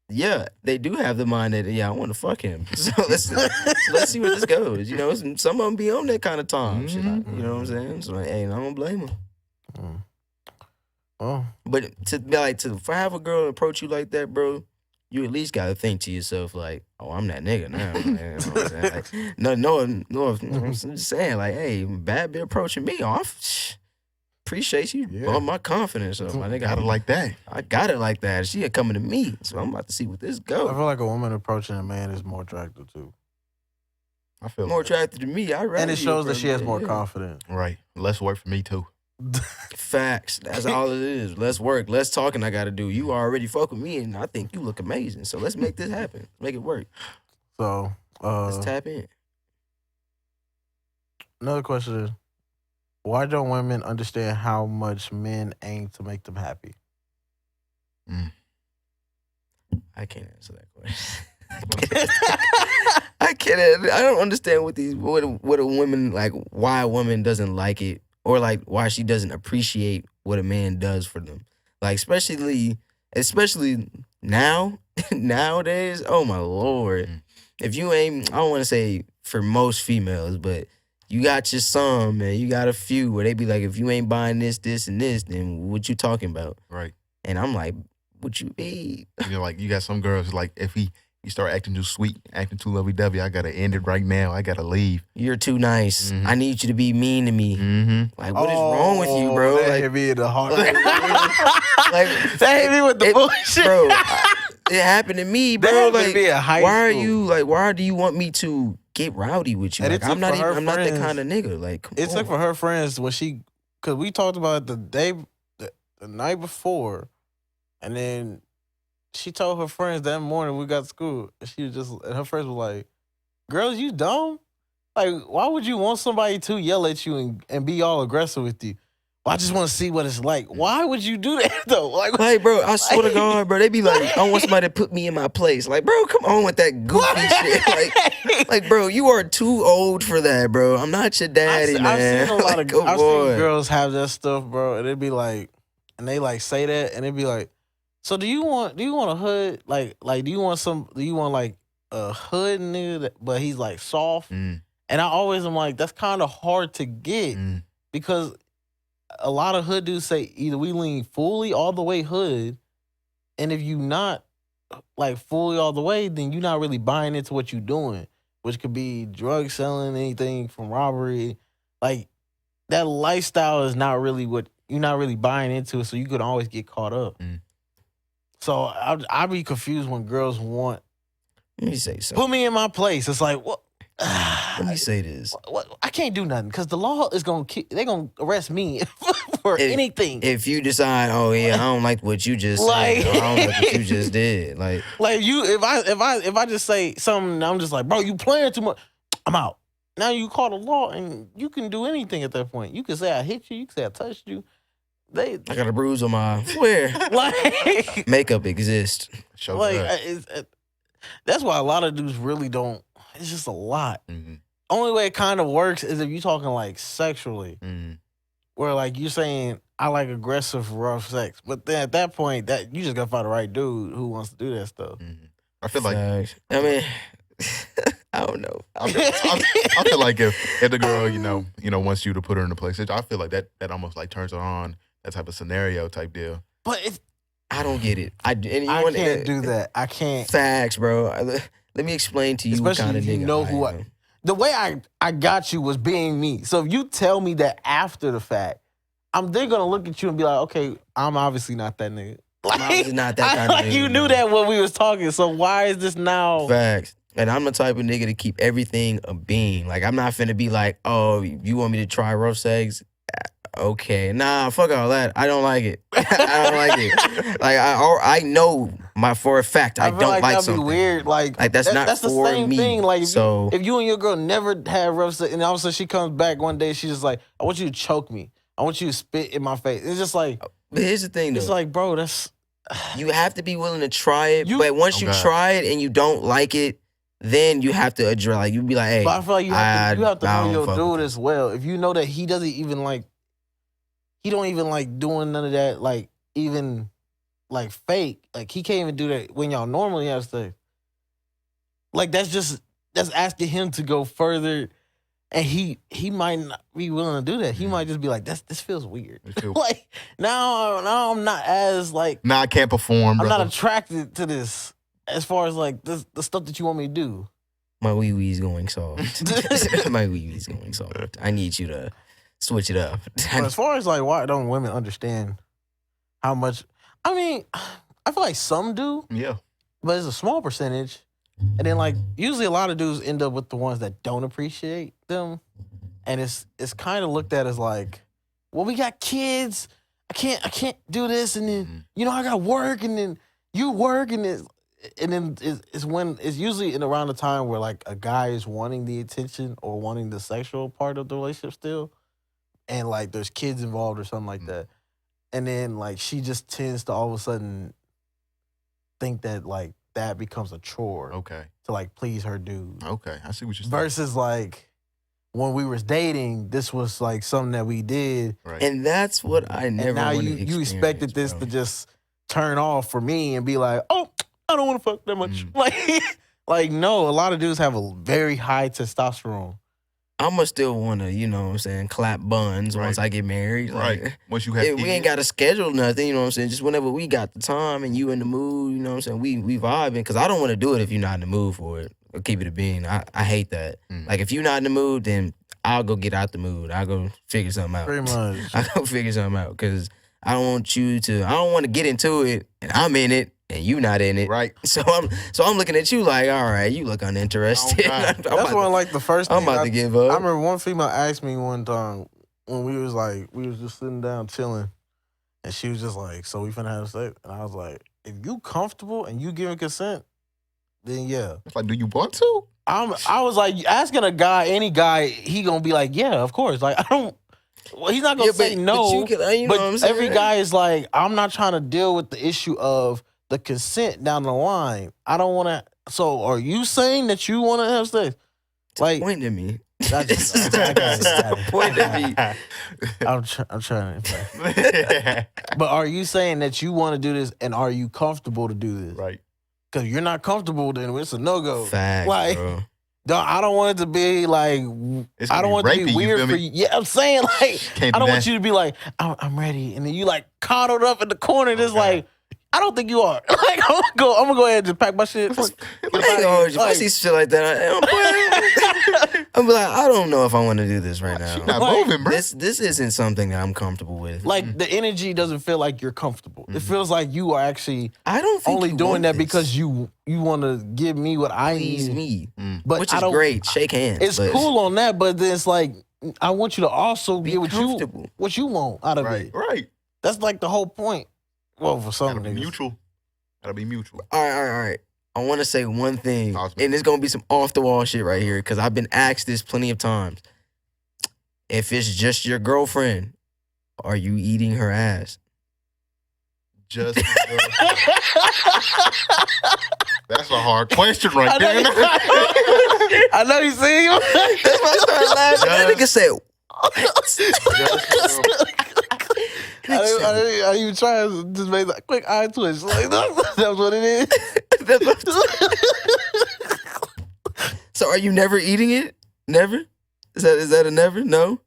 yeah, they do have the mind that I want to fuck him. So let's see where this goes. You know, some of them be on that kind of time. Shit, you know what I'm saying? So like, hey, I don't blame them. Oh, But to have a girl approach you like that, bro, you at least gotta think to yourself like, oh, I'm that nigga now. Man. You know what I'm saying? Like, no, I'm just saying like, hey, bad bitch approaching me, appreciate you on my confidence. So my nigga, Got it like that. I got it like that. She ain't coming to me, so I'm about to see what this I go. feel like a woman approaching a man is more attractive too, I feel More attracted to me. and it shows that she has more confidence. confidence. right. Less work for me too. Facts. That's all it is. Less work, less talking I gotta do. You already fuck with me, and I think you look amazing. So let's make this happen. Make it work. So, Let's tap in. another question is, why don't women understand how much men aim to make them happy? I can't answer that question. I can't. I don't understand what a woman like. Why a woman doesn't like it, or like why she doesn't appreciate what a man does for them. Like especially nowadays. Oh my lord! If you ain't, I don't want to say for most females, but you got your some, man. You got a few where they be like, if you ain't buying this, this, and this, then what you talking about? Right. And I'm like, what you mean? You know, like you got some girls like if he start acting too sweet, acting too lovey-dovey, I gotta end it right now. I gotta leave. You're too nice. I need you to be mean to me. Like, what is Oh, wrong with you, bro? That Like, hit me in the heart. like, that hit me with the bullshit, bro. It happened to me, bro. That happened Like, to me in high school. why do you want me to get rowdy with you? And Like, it took I'm not for her I'm not that friends- kind of nigga. Like, come It on. took for her friends when because we talked about it the night before, and then she told her friends that morning we got to school, and her friends were like, girls, you dumb. Like, why would you want somebody to yell at you and be all aggressive with you? Well, I just want to see what it's like. Why would you do that though? Like, bro, I swear to God, bro, they be like, I want somebody to put me in my place. Like, bro, come on with that goofy shit. Like, bro, you are too old for that, bro. I'm not your daddy, man. I've seen a lot Like, of come on. girls have that stuff, bro, and it'd be like, and they like say that, and it'd be like, so do you want a hood? Like do you want like a hood nigga, but he's like soft? Mm. And I always am like, that's kind of hard to get because a lot of hood dudes say either we lean fully all the way hood, and if you not like fully all the way, then you're not really buying into what you're doing, which could be drug selling, anything from robbery. Like that lifestyle is not really what you're not really buying into it, so you could always get caught up. So I'd be confused when girls want. Let me say something. Put me in my place. It's like, what? Let me say this. I can't do nothing because the law is they're gonna arrest me for anything. If you decide, oh yeah, I don't like what you just Like- said, or I don't like what you just did, like If I just say something, I'm just like, bro, you playing too much. I'm out. Now you call the law and you can do anything at that point. You can say I hit you. You can say I touched you. I got a bruise on my where Like makeup exists. Show like that. that's why a lot of dudes really don't. It's just a lot. Mhm. Only way it kind of works is if you're talking like sexually, Mhm. where like you're saying I like aggressive, rough sex, but then at that point, that you just gotta find the right dude who wants to do that stuff. Mhm. I feel like Facts. I mean, I don't know. I feel like if the girl, you know, wants you to put her in a place, I feel like that almost like turns her on, that type of scenario type deal. But I don't get it. I can't do that. I can't. Facts, bro. Let me explain to you what Especially kind of if you nigga know I who am. The way I got you was being me. So if you tell me that after the fact, I'm then gonna look at you and be like, okay, I'm obviously not that nigga. Like, I'm obviously not that kind of like nigga, you knew bro. that when we was talking. So why is this now? Facts. And I'm the type of nigga to keep everything a bean. Like, I'm not finna be like, oh, you want me to try rough sex? Okay. Nah, fuck all that. I don't like it. I don't like it. Like, I know for a fact I feel don't like like that'd something. be weird. Like that's not that's the for same me. thing. Like So- if you and your girl never had rough sex, and all of a sudden she comes back one day, she's just like, I want you to choke me. I want you to spit in my face. It's just like But here's the thing, though. it's like, bro, that's You have to be willing to try it. You- but once you Okay. try it and you don't like it, then you have to address. Like, you be like, hey, But I feel like you have to I know don't your fuck dude with as well. If you know that he doesn't even like, he don't even like doing none of that, like even like fake. Like he can't even do that when y'all normally have sex. Like that's asking him to go further, and he might not be willing to do that. He might just be like, this feels weird. It feel- Like now I'm not as like Nah, I can't perform, I'm brother. not attracted to this as far as like the stuff that you want me to do. my wee wee's going soft. My wee wee's going soft. I need you to switch it up. But as far as like why don't women understand how much? I mean, I feel like some do, Yeah. but it's a small percentage. And then like usually a lot of dudes end up with the ones that don't appreciate them, and it's kind of looked at as like, well, we got kids. I can't do this, and then I got work, and then you work, and then it's when it's usually in around the time where like a guy is wanting the attention or wanting the sexual part of the relationship still, and like there's kids involved or something like that, and then like she just tends to all of a sudden think that like that becomes a chore Okay. to like please her dude. Okay. I see what you're saying. Versus like when we was dating, this was like something that we did, Right. And that's what I never and now wanted you to expected experience, this bro. to just turn off for me and be like, oh, I don't want to fuck that much. Like no, a lot of dudes have a very high testosterone. I'ma still wanna, you know what I'm saying, clap buns Right. once I get married. Right. Like, Once you have we ain't got to schedule nothing, you know what I'm saying? Just whenever we got the time and you in the mood, you know what I'm saying? We vibing, because I don't want to do it if you're not in the mood for it. Or keep it a bean. I hate that. Like, if you're not in the mood, then I'll go get out the mood. I'll go figure something out. Pretty much. I'll go figure something out, because I don't want to get into it, and I'm in it, and you not in it. Right. So I'm looking at you like, all right, you look uninterested. Oh, God. I'm That's about one to- like the first I'm thing about to give up. I remember one female asked me one time when we was just sitting down chilling, and she was just like, so we finna have sex? And I was like, if you comfortable and you giving consent, then yeah. It's like, do you want to? I was like asking a guy, any guy, he gonna be like, yeah, of course. Like I don't. Well, he's not gonna say no. But, you know what I'm saying? Every guy is like, I'm not trying to deal with the issue of the consent down the line. I don't want to. So, are you saying that you want to have sex? Like, point to me. This is the point to me. I'm trying to. But are you saying that you want to do this, and are you comfortable to do this? Right. Because you're not comfortable, then it's a no go. Fact, like, bro. I don't want it to be like. I don't want it to be weird for you. Yeah, I'm saying like I don't want you to be like I'm ready, and then you like coddled up in the corner. And it's like I don't think you are. Like I'm gonna go ahead and just pack my shit. I ain't gonna hold you. If I see shit like that, I'm like, I don't know if I want to do this right now. She's not moving, bro. This isn't something that I'm comfortable with. Like the energy doesn't feel like you're comfortable. It feels like you are actually. I don't think only you doing want that this. because you want to give me what I Please need. me, But which I is don't, great. Shake hands. It's but cool on that, but then it's like I want you to also Be get comfortable. what you want out of Right. it. Right. That's like the whole point. Well, for some Gotta be niggas. mutual. Gotta be mutual. All right. I want to say one thing, Awesome. and it's gonna be some off the wall shit right here because I've been asked this plenty of times. If it's just your girlfriend, are you eating her ass? Just. That's a hard question right there. I know you see you. That's why I started laughing. That nigga said, I didn't even try to just make that quick eye twitch. Like that's what it is. So are you never eating it? Never? Is that a never? No?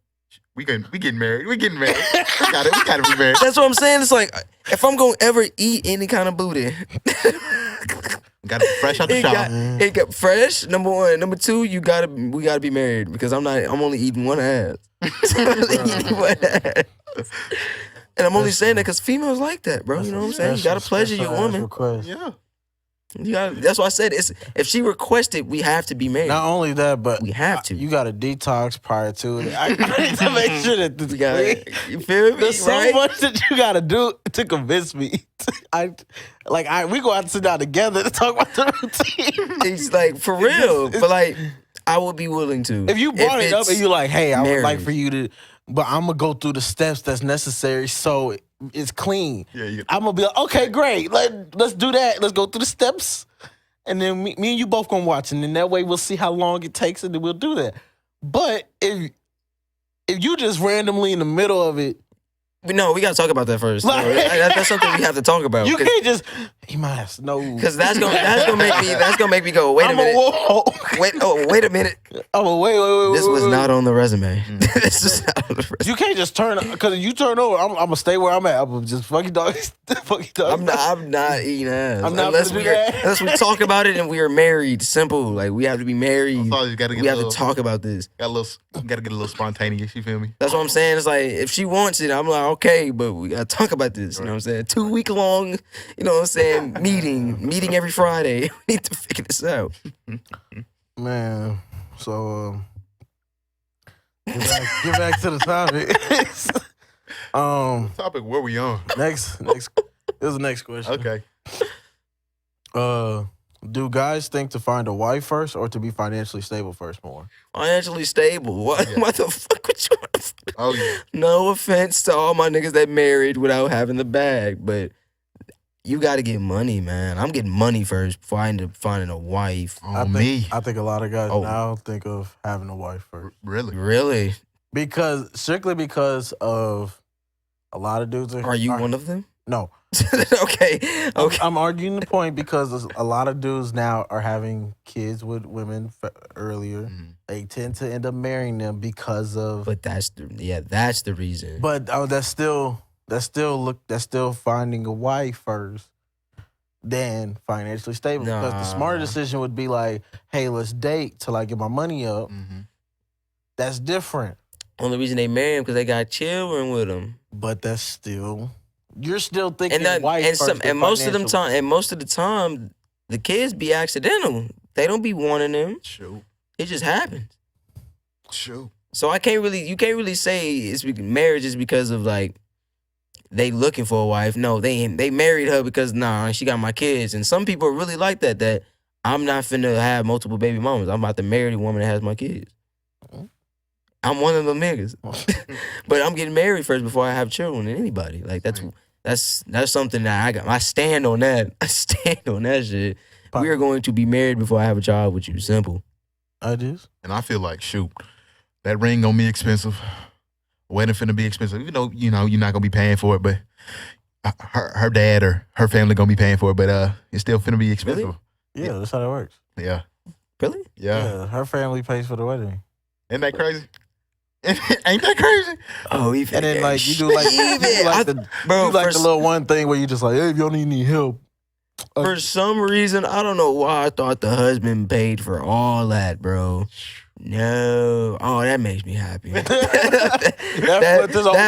We getting married. We getting married. We gotta be married. That's what I'm saying. It's like if I'm gonna ever eat any kind of booty, Gotta be fresh out the shower. it got fresh. Number one. Number two, we gotta be married because I'm only eating one ass. I'm only eating one ass. And I'm only saying that because females like that, bro. You know what I'm saying? You gotta pleasure your woman. Request. Yeah. That's why I said if she requested, we have to be married. Not only that, but We have to. You got to detox prior to it. I need to make sure that this We gotta, you feel me? There's so right? much that you gotta do to convince me. We go out and sit down together to talk about the routine. It's like for real, but like I would be willing to. If you brought it up it's and you're like, hey, I would like marriage. for you to, but I'm gonna go through the steps that's necessary so it's clean. Yeah. I'm gonna be like, okay, great. Let's do that. Let's go through the steps. And then me and you both gonna watch, and then that way we'll see how long it takes, and then we'll do that. But if you just randomly in the middle of it, No, we gotta talk about that first. Like- That's something we have to talk about. you can't just he must no. Because that's gonna make me go. Wait a minute. Wait a minute. Wait. This was not on the resume. Mm. This is not on the resume. You can't just turn because if you turn over, I'm gonna stay where I'm at. I'm gonna just fucking dog. I'm not eating ass. I'm not unless gonna do that. unless we talk about it and we are married. Simple. Like we have to be married. So you gotta get We a have to little, talk about this. gotta get a little spontaneous. You feel me? That's what I'm saying. It's like if she wants it, I'm like, okay, but we gotta talk about this. You know what I'm saying? 2 week long, you know what I'm saying, meeting every Friday. We need to figure this out. Man, so get back to the topic. Topic. Where we on? Next. This is the next question. Okay. Do guys think to find a wife first or to be financially stable first more? Financially stable. What the fuck would you want to Oh yeah. No offense to all my niggas that married without having the bag, but you gotta get money, man. I'm getting money first before I end up finding a wife. Oh me. I think a lot of guys Oh. now think of having a wife first. Really? Really? Strictly because of a lot of dudes Are you one of them? No. Okay. I'm arguing the point because a lot of dudes now are having kids with women earlier. Mhm. They tend to end up marrying them because of. But that's the reason. But that's still finding a wife first than financially stable. Because the smarter Nah. decision would be like, hey, let's date till I get my money up. Mm-hmm. That's different. Only reason they marry him because they got children with him. But that's still you're still thinking And wife first. and most of the time, the kids be accidental. They don't be wanting them. Shoot. It just happens. Shoot. So you can't really say marriage is because of like they looking for a wife. No, they married her because she got my kids. And some people are really like that I'm not finna have multiple baby mamas. I'm about to marry the woman that has my kids. I'm one of them niggas. But I'm getting married first before I have children with anybody. Like that's something that I got. I stand on that. I stand on that shit. We are going to be married before I have a child with you. Simple. Ideas? And I feel like, shoot, that ring gonna be expensive. Wedding finna be expensive. Even though, you're not gonna be paying for it, but her dad or her family gonna be paying for it, but it's still finna be expensive. Really? Yeah, that's how that works. Yeah. Really? Yeah. Her family pays for the wedding. Isn't that crazy? Ain't that crazy? Oh, and then like you do like the little one thing where you just like, hey, if y'all need help. For some reason, I don't know why I thought the husband paid for all that, bro. No. Oh, that makes me happy. that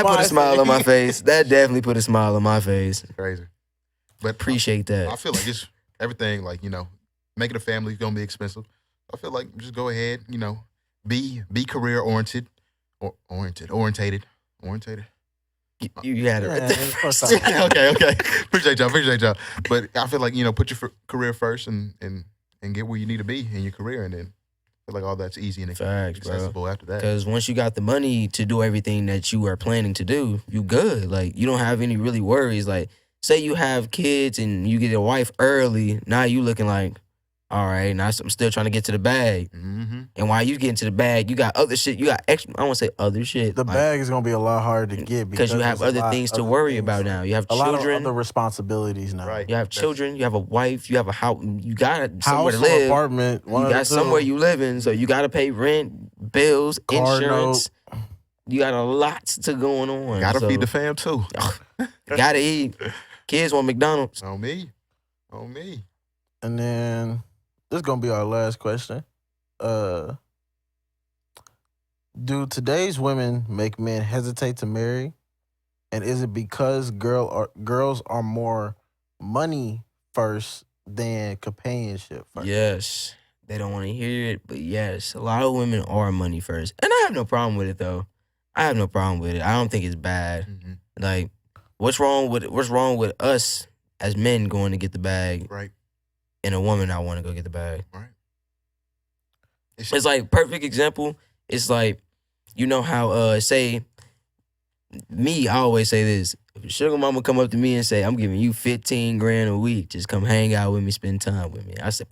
put a smile on my face. That definitely put a smile on my face. Crazy. But appreciate that. I feel like it's everything, like, making a family is gonna be expensive. I feel like just go ahead, be career oriented. Orientated. You had it right there. Okay. Appreciate y'all. But I feel like, put your career first and get where you need to be in your career, and then I feel like all that's easy and accessible after that. Because once you got the money to do everything that you are planning to do, you good. Like, you don't have any really worries. Like, say you have kids and you get a wife early, now you looking like, all right, now I'm still trying to get to the bag. Mm-hmm. And while you get into the bag, you got other shit. You got extra. I don't want to say other shit. The bag is going to be a lot harder to get because you have other things to worry about now. You have children. A lot of other responsibilities now. Right. You have children. You have a wife. You have a house. You got somewhere to live. live. Apartment. You got somewhere you live in. So you got to pay rent, bills, insurance. You got a lot to going on. Got to feed the fam too. Got to eat. Kids want McDonald's. On me. And then... this is going to be our last question. Do today's women make men hesitate to marry? And is it because girls are more money first than companionship first? Yes. They don't want to hear it, but yes. A lot of women are money first. And I have no problem with it, though. I don't think it's bad. Mm-hmm. Like, what's wrong with us as men going to get the bag? Right. And a woman I want to go get the bag. Right. It's like, perfect example. It's like, you know how, say, me, I always say this. If a sugar mama come up to me and say, I'm giving you 15 grand a week, just come hang out with me, spend time with me. I said,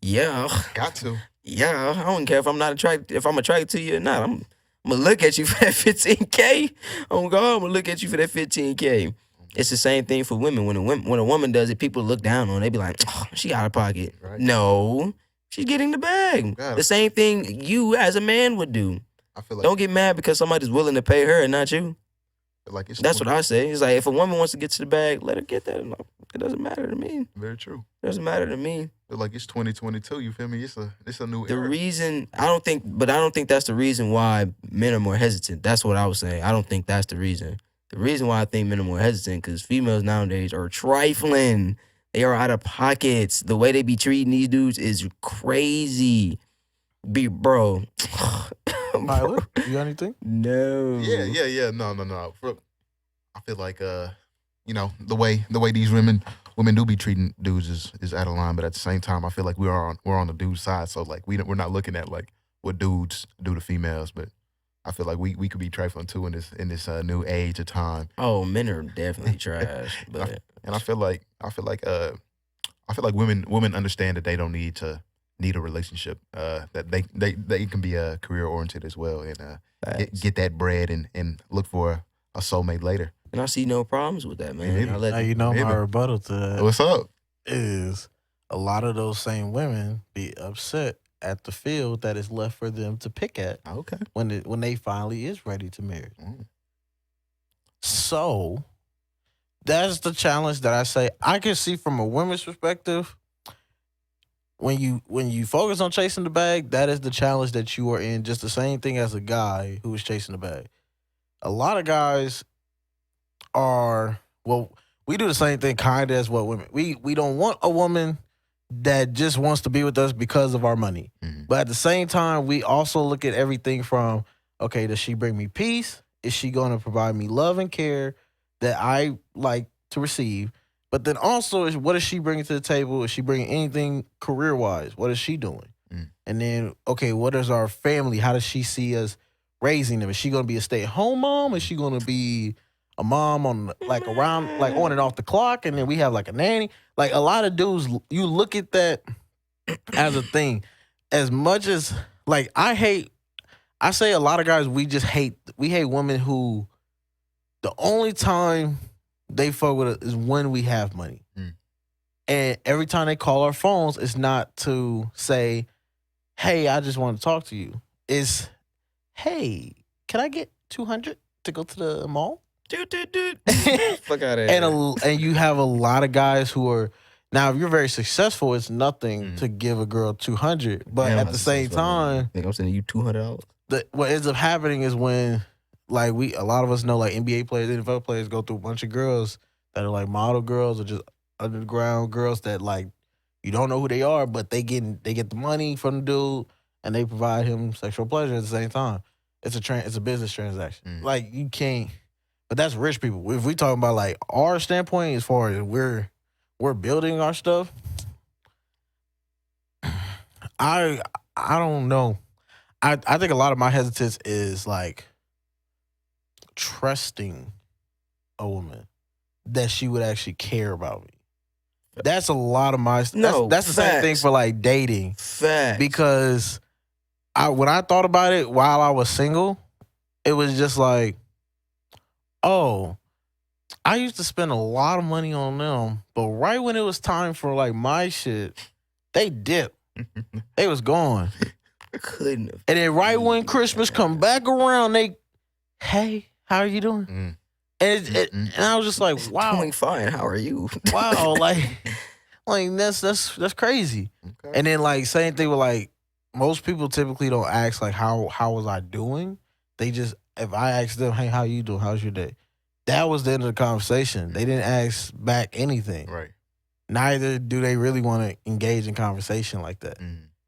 yeah. Got to. Yeah, I don't care if I'm attracted to you or not. I'm going to look at you for that 15K. Oh, God, I'm going to look at you for that 15K. It's the same thing for women. When a woman does it, people look down on it. They be like, oh, she out of pocket. Right. No, she's getting the bag. The same thing you as a man would do. I feel like don't get mad because somebody's willing to pay her and not you. That's what I say. It's like, if a woman wants to get to the bag, let her get that. It doesn't matter to me. Very true. It doesn't matter to me. But like, it's 2022. You feel me? It's a new era. The reason I don't think that's the reason why men are more hesitant. That's what I was saying. I don't think that's the reason. The reason why I think men are more hesitant because females nowadays are trifling. They are out of pockets. The way they be treating these dudes is crazy. Bro. Tyler, you got anything? No. Yeah. No. I feel like the way these women do be treating dudes is out of line. But at the same time, I feel like we're on the dude's side. So like we're not looking at like what dudes do to females, but I feel like we could be trifling too in this new age of time. Oh, men are definitely trash. But I feel like women understand that they don't need a relationship. That they can be career oriented as well and get that bread and look for a soulmate later. And I see no problems with that, man. My rebuttal to that. What's up? Is a lot of those same women be upset at the field that is left for them to pick at. Okay. When they finally is ready to marry. Mm. So that's the challenge that I say I can see from a woman's perspective. When you focus on chasing the bag, that is the challenge that you are in. Just the same thing as a guy who is chasing the bag. A lot of guys we do the same thing kind of as what women. We don't want a woman that just wants to be with us because of our money. Mm-hmm. But at the same time, we also look at everything from, okay, does she bring me peace? Is she going to provide me love and care that I like to receive? But then also, what is she bringing to the table? Is she bringing anything career-wise? What is she doing? And then, okay, what is our family? How does she see us raising them? Is she going to be a stay-at-home mom? Is she going to be a mom on like around like on and off the clock? And then we have like a nanny. Like a lot of dudes, you look at that as a thing. As much as like I say a lot of guys we hate women who the only time they fuck with us is when we have money. And every time they call our phones, it's not to say, hey, I just want to talk to you. It's, hey, can I get 200 to go to the mall? Dude. Fuck out of here. And you have a lot of guys who are, now if you're very successful, it's nothing to give a girl 200. But at the same time, I think I'm sending you $200. What ends up happening is when, like a lot of us know, like NBA players, NFL players go through a bunch of girls that are like model girls or just underground girls that like, you don't know who they are, but they get the money from the dude and they provide him sexual pleasure at the same time. It's a business transaction. Like you can't, but that's rich people. If we talking about like our standpoint as far as we're building our stuff, I don't know. I think a lot of my hesitance is like trusting a woman that she would actually care about me. That's a lot of my. That's the same thing for like dating. Facts. Because when I thought about it while I was single, it was just like, oh, I used to spend a lot of money on them, but right when it was time for like my shit, they dipped. They was gone. Couldn't have. And then right when Christmas come back around, hey, how are you doing? And I was just like, wow. Doing fine. How are you? Wow, like that's crazy. Okay. And then like same thing with like most people typically don't ask like how was I doing? They just, if I ask them, hey, how you doing? How's your day? That was the end of the conversation. They didn't ask back anything. Right. Neither do they really want to engage in conversation like that.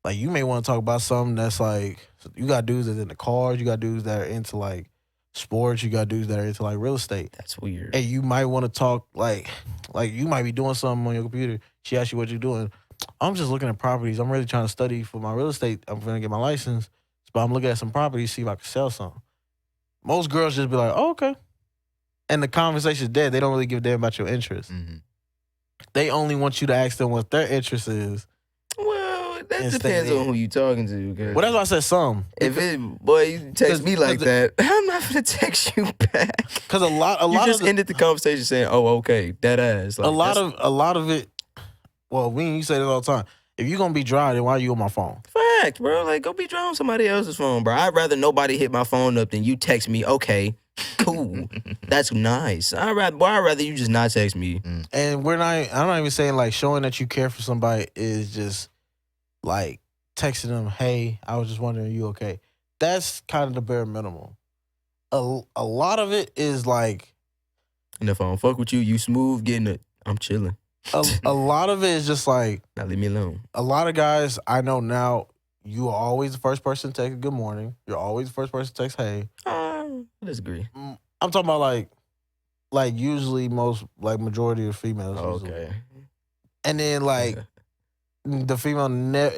Like you may want to talk about something that's like, you got dudes that's into cars, you got dudes that are into like sports, you got dudes that are into like real estate. That's weird. And you might want to talk like you might be doing something on your computer. She asks you what you're doing. I'm just looking at properties. I'm really trying to study for my real estate. I'm going to get my license. But I'm looking at some properties, see if I can sell some. Most girls just be like, oh, okay. And the conversation's dead. They don't really give a damn about your interest. They only want you to ask them what their interest is. Well, that depends on who you talking to. Well, that's why I said some. If you text me like that, I'm not gonna text you back. Because a lot you just of ended the conversation saying, "Oh, okay, that ass." Like, a lot of it. Well, you say this all the time. If you're gonna be dry, then why are you on my phone? Fact, bro. Like, go be dry on somebody else's phone, bro. I'd rather nobody hit my phone up than you text me. Okay, cool. That's nice. I'd rather you just not text me. And I'm not even saying like showing that you care for somebody is just like texting them, hey, I was just wondering, are you okay? That's kind of the bare minimum. A lot of it is like, and if I don't fuck with you, you smooth getting it. I'm chilling. A lot of it is just like, now leave me alone. A lot of guys I know now, you are always the first person to text good morning. You're always the first person to text hey. I disagree. I'm talking about like usually majority of females. Okay. Usually. And then like the female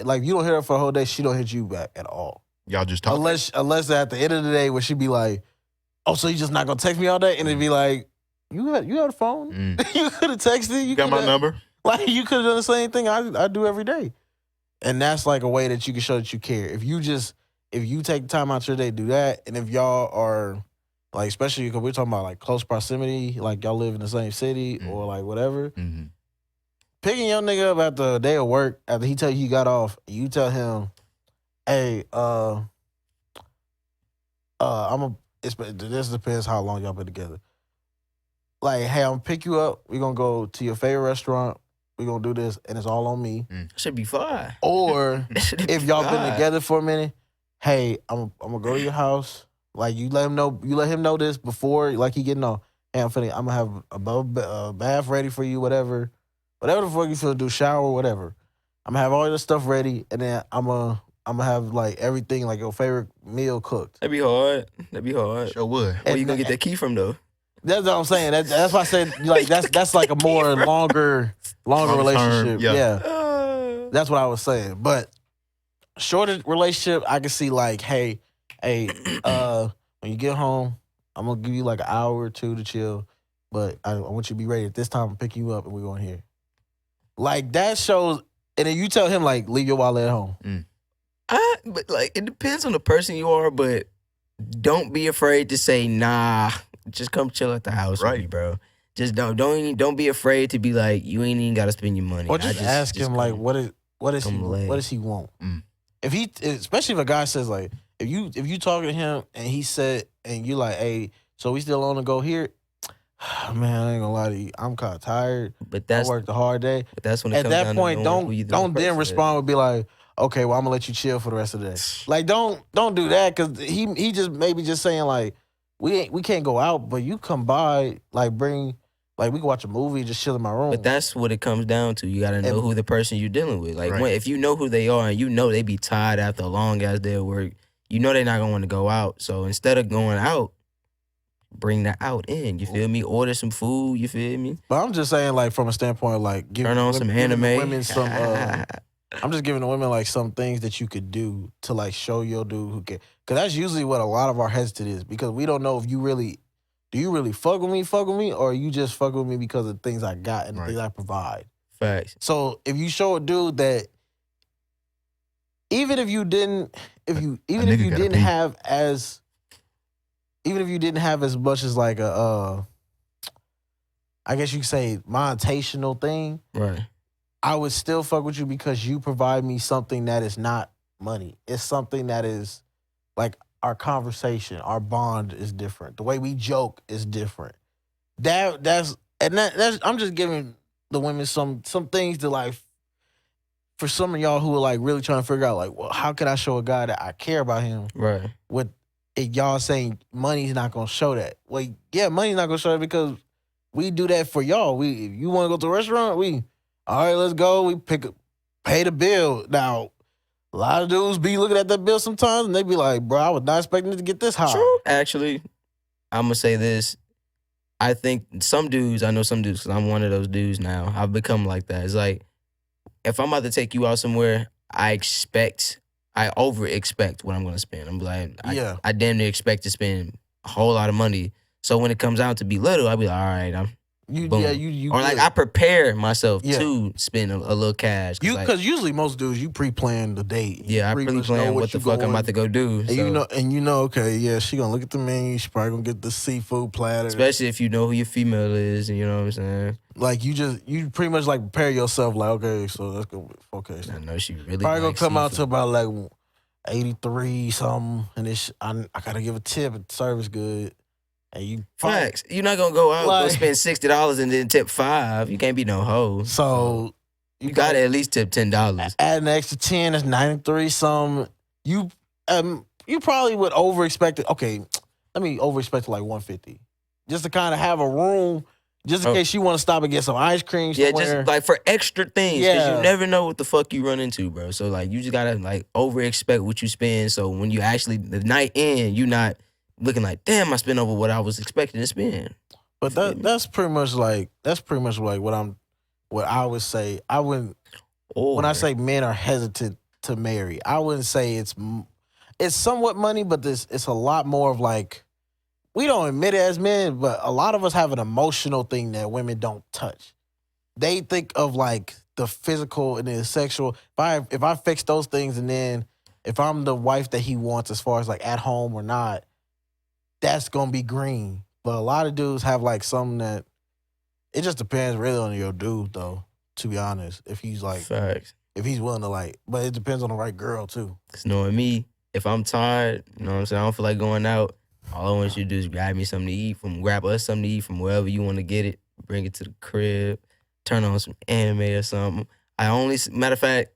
like you don't hit her for a whole day, she don't hit you back at all. Y'all just talk. Unless at the end of the day where she be like, oh, so you just not gonna text me all day? And it'd be like, you had a phone. You could have texted. You got my number. Like you could have done the same thing I do every day. And that's like a way that you can show that you care. If you take time out your day to do that, and if y'all are like, especially because we're talking about like close proximity, like y'all live in the same city or like whatever, picking your nigga up after a day of work, after he tell you he got off, you tell him, hey, this depends how long y'all been together. Like, hey, I'm gonna pick you up. We're gonna go to your favorite restaurant. We're gonna do this, and it's all on me. Should be fine. Or if y'all been together for a minute, hey, I'm gonna go to your house. Like you let him know this before, like he getting off. Hey, I'm gonna have a bath ready for you, whatever the fuck you finna do, shower, whatever. I'm gonna have all this stuff ready, and then I'm gonna have like everything, like your favorite meal cooked. That'd be hard. Sure would. Where you gonna get that key from though? That's what I'm saying. That's why I said like that's like a more longer Long-term, relationship. yeah. Yeah. That's what I was saying. But shorter relationship, I can see like, hey, when you get home, I'm gonna give you like an hour or two to chill. But I want you to be ready at this time. I'm picking you up and we're going here. Like that shows, and then you tell him like, leave your wallet at home. But like it depends on the person you are, but don't be afraid to say nah. Just come chill at the house with me, bro. Just don't be afraid to be like, you ain't even gotta spend your money. Or just ask him like, what does he want? If he, especially if a guy says like, if you talking to him and he said, and you like, hey, so we still on to go here? Man, I ain't gonna lie to you. I'm kind of tired. But I worked a hard day. But that's when it at comes that down point, to don't then respond with be like, okay, well I'm gonna let you chill for the rest of the day. Like don't do that because he just maybe just saying like we can't go out, but you come by like we can watch a movie, just chill in my room. But that's what it comes down to. You gotta know who the person you're dealing with. Like if you know who they are and you know they be tired after a long ass day of work, you know they're not gonna want to go out. So instead of going out, bring that out in. You feel me? Order some food. You feel me? But I'm just saying, like from a standpoint, of, like turn on some anime. Women some. I'm just giving the women like some things that you could do to like show your dude who can. Because that's usually what a lot of our hesitant is. Because we don't know if you really fuck with me, or you just fuck with me because of the things I got and the things I provide. Facts. So if you show a dude that even if you didn't have as much as like a I guess you could say monetational thing, right? I would still fuck with you because you provide me something that is not money. It's something that is like our conversation, our bond is different. The way we joke is different. That's I'm just giving the women some things to like. For some of y'all who are like really trying to figure out like, well, how can I show a guy that I care about him? Right. With y'all saying money's not gonna show that. Well, yeah, money's not gonna show that because we do that for y'all. If you want to go to a restaurant, all right, let's go. We pay the bill. Now, a lot of dudes be looking at that bill sometimes and they be like, bro, I was not expecting it to get this high. True. Actually, I'm gonna say this. I think I know some dudes, because I'm one of those dudes now. I've become like that. It's like, if I'm about to take you out somewhere, I over expect what I'm gonna spend. I'm like, I damn near expect to spend a whole lot of money. So when it comes out to be little, I'll be like, all right, or like I prepare myself to spend a little cash. Because usually most dudes, you pre-plan the date. Yeah, I pre-plan what the fuck I'm about to go do. And you know, okay, yeah, she gonna look at the menu. She probably gonna get the seafood platter. Especially if you know who your female is, and you know what I'm saying. Like you pretty much like prepare yourself. Like, okay, so let's go. Okay, so I know she really probably gonna come seafood. out to about like 83 something, and I gotta give a tip if the service good. And you facts. You're not gonna go out go spend $60 and then tip $5. You can't be no hoe. So you gotta at least tip $10. Add an extra 10, that's 93 something. You probably would overexpect it. Okay, let me overexpect it like 150, just to kind of have a room, just in case you want to stop and get some ice cream somewhere. Yeah, just like for extra things. Because you never know what the fuck you run into, bro. So like you just gotta like overexpect what you spend. So when you actually the night in, you not looking like, damn, I spent over what I was expecting to spend. But that's pretty much like what I would say. I wouldn't. When I say men are hesitant to marry, I wouldn't say it's somewhat money, but it's a lot more of like, we don't admit it as men, but a lot of us have an emotional thing that women don't touch. They think of like the physical and the sexual. If I fix those things, and then if I'm the wife that he wants as far as like at home or not, that's gonna be green. But a lot of dudes have like something that it just depends really on your dude though, to be honest. If he's like facts. If he's willing to like, but it depends on the right girl too. Cause knowing me, if I'm tired, you know what I'm saying, I don't feel like going out, all I want you to do is grab us something to eat from wherever you want to get it, bring it to the crib, turn on some anime or something. Matter of fact,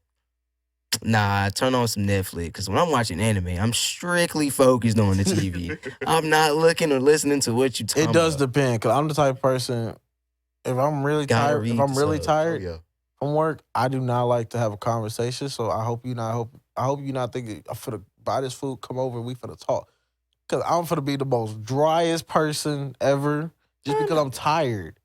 I turn on some Netflix, because when I'm watching anime, I'm strictly focused on the TV. I'm not looking or listening to what you talking about. It does depend, because I'm the type of person, if I'm really tired from work, I do not like to have a conversation. So I hope you're not thinking I'm finna buy this food, come over, and we finna talk. Because I'm finna be the most driest person ever. just because I'm tired.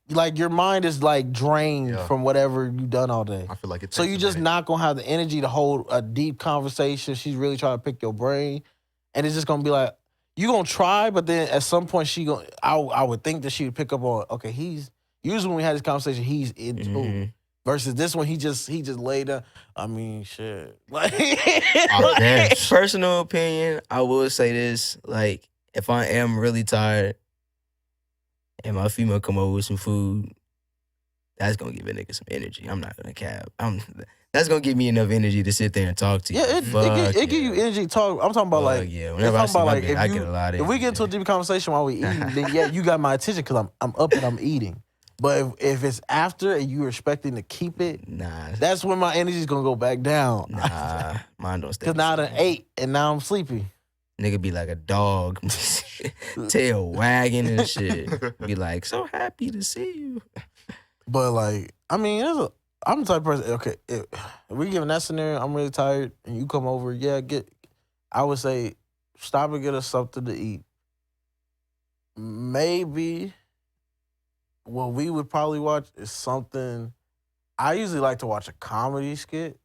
Like your mind is like drained from whatever you done all day. I feel like it's so you just not gonna have the energy to hold a deep conversation. She's really trying to pick your brain, and it's just gonna be like you gonna try, but then at some point I would think that she would pick up on okay. He's usually when we had this conversation, he's into versus this one he just laid down. I mean, shit. Like, personal opinion, I will say this: like if I am really tired. And my female come over with some food, that's gonna give a nigga some energy. I'm not gonna cap. That's gonna give me enough energy to sit there and talk to you. Yeah, it give you energy to talk. I'm talking about like whenever I see my bitch, I get a lot of energy. If we get into a deep conversation while we eating, then you got my attention because I'm up and I'm eating. But if it's after and you're expecting to keep it, that's when my energy's gonna go back down. Nah, mine don't stay. Because now I done ate and now I'm sleepy. Nigga be like a dog, tail wagging and shit. Be like, so happy to see you. But like, I mean, I'm the type of person. Okay, if we given that scenario, I'm really tired, and you come over. I would say, stop and get us something to eat. Maybe what we would probably watch is something. I usually like to watch a comedy skit,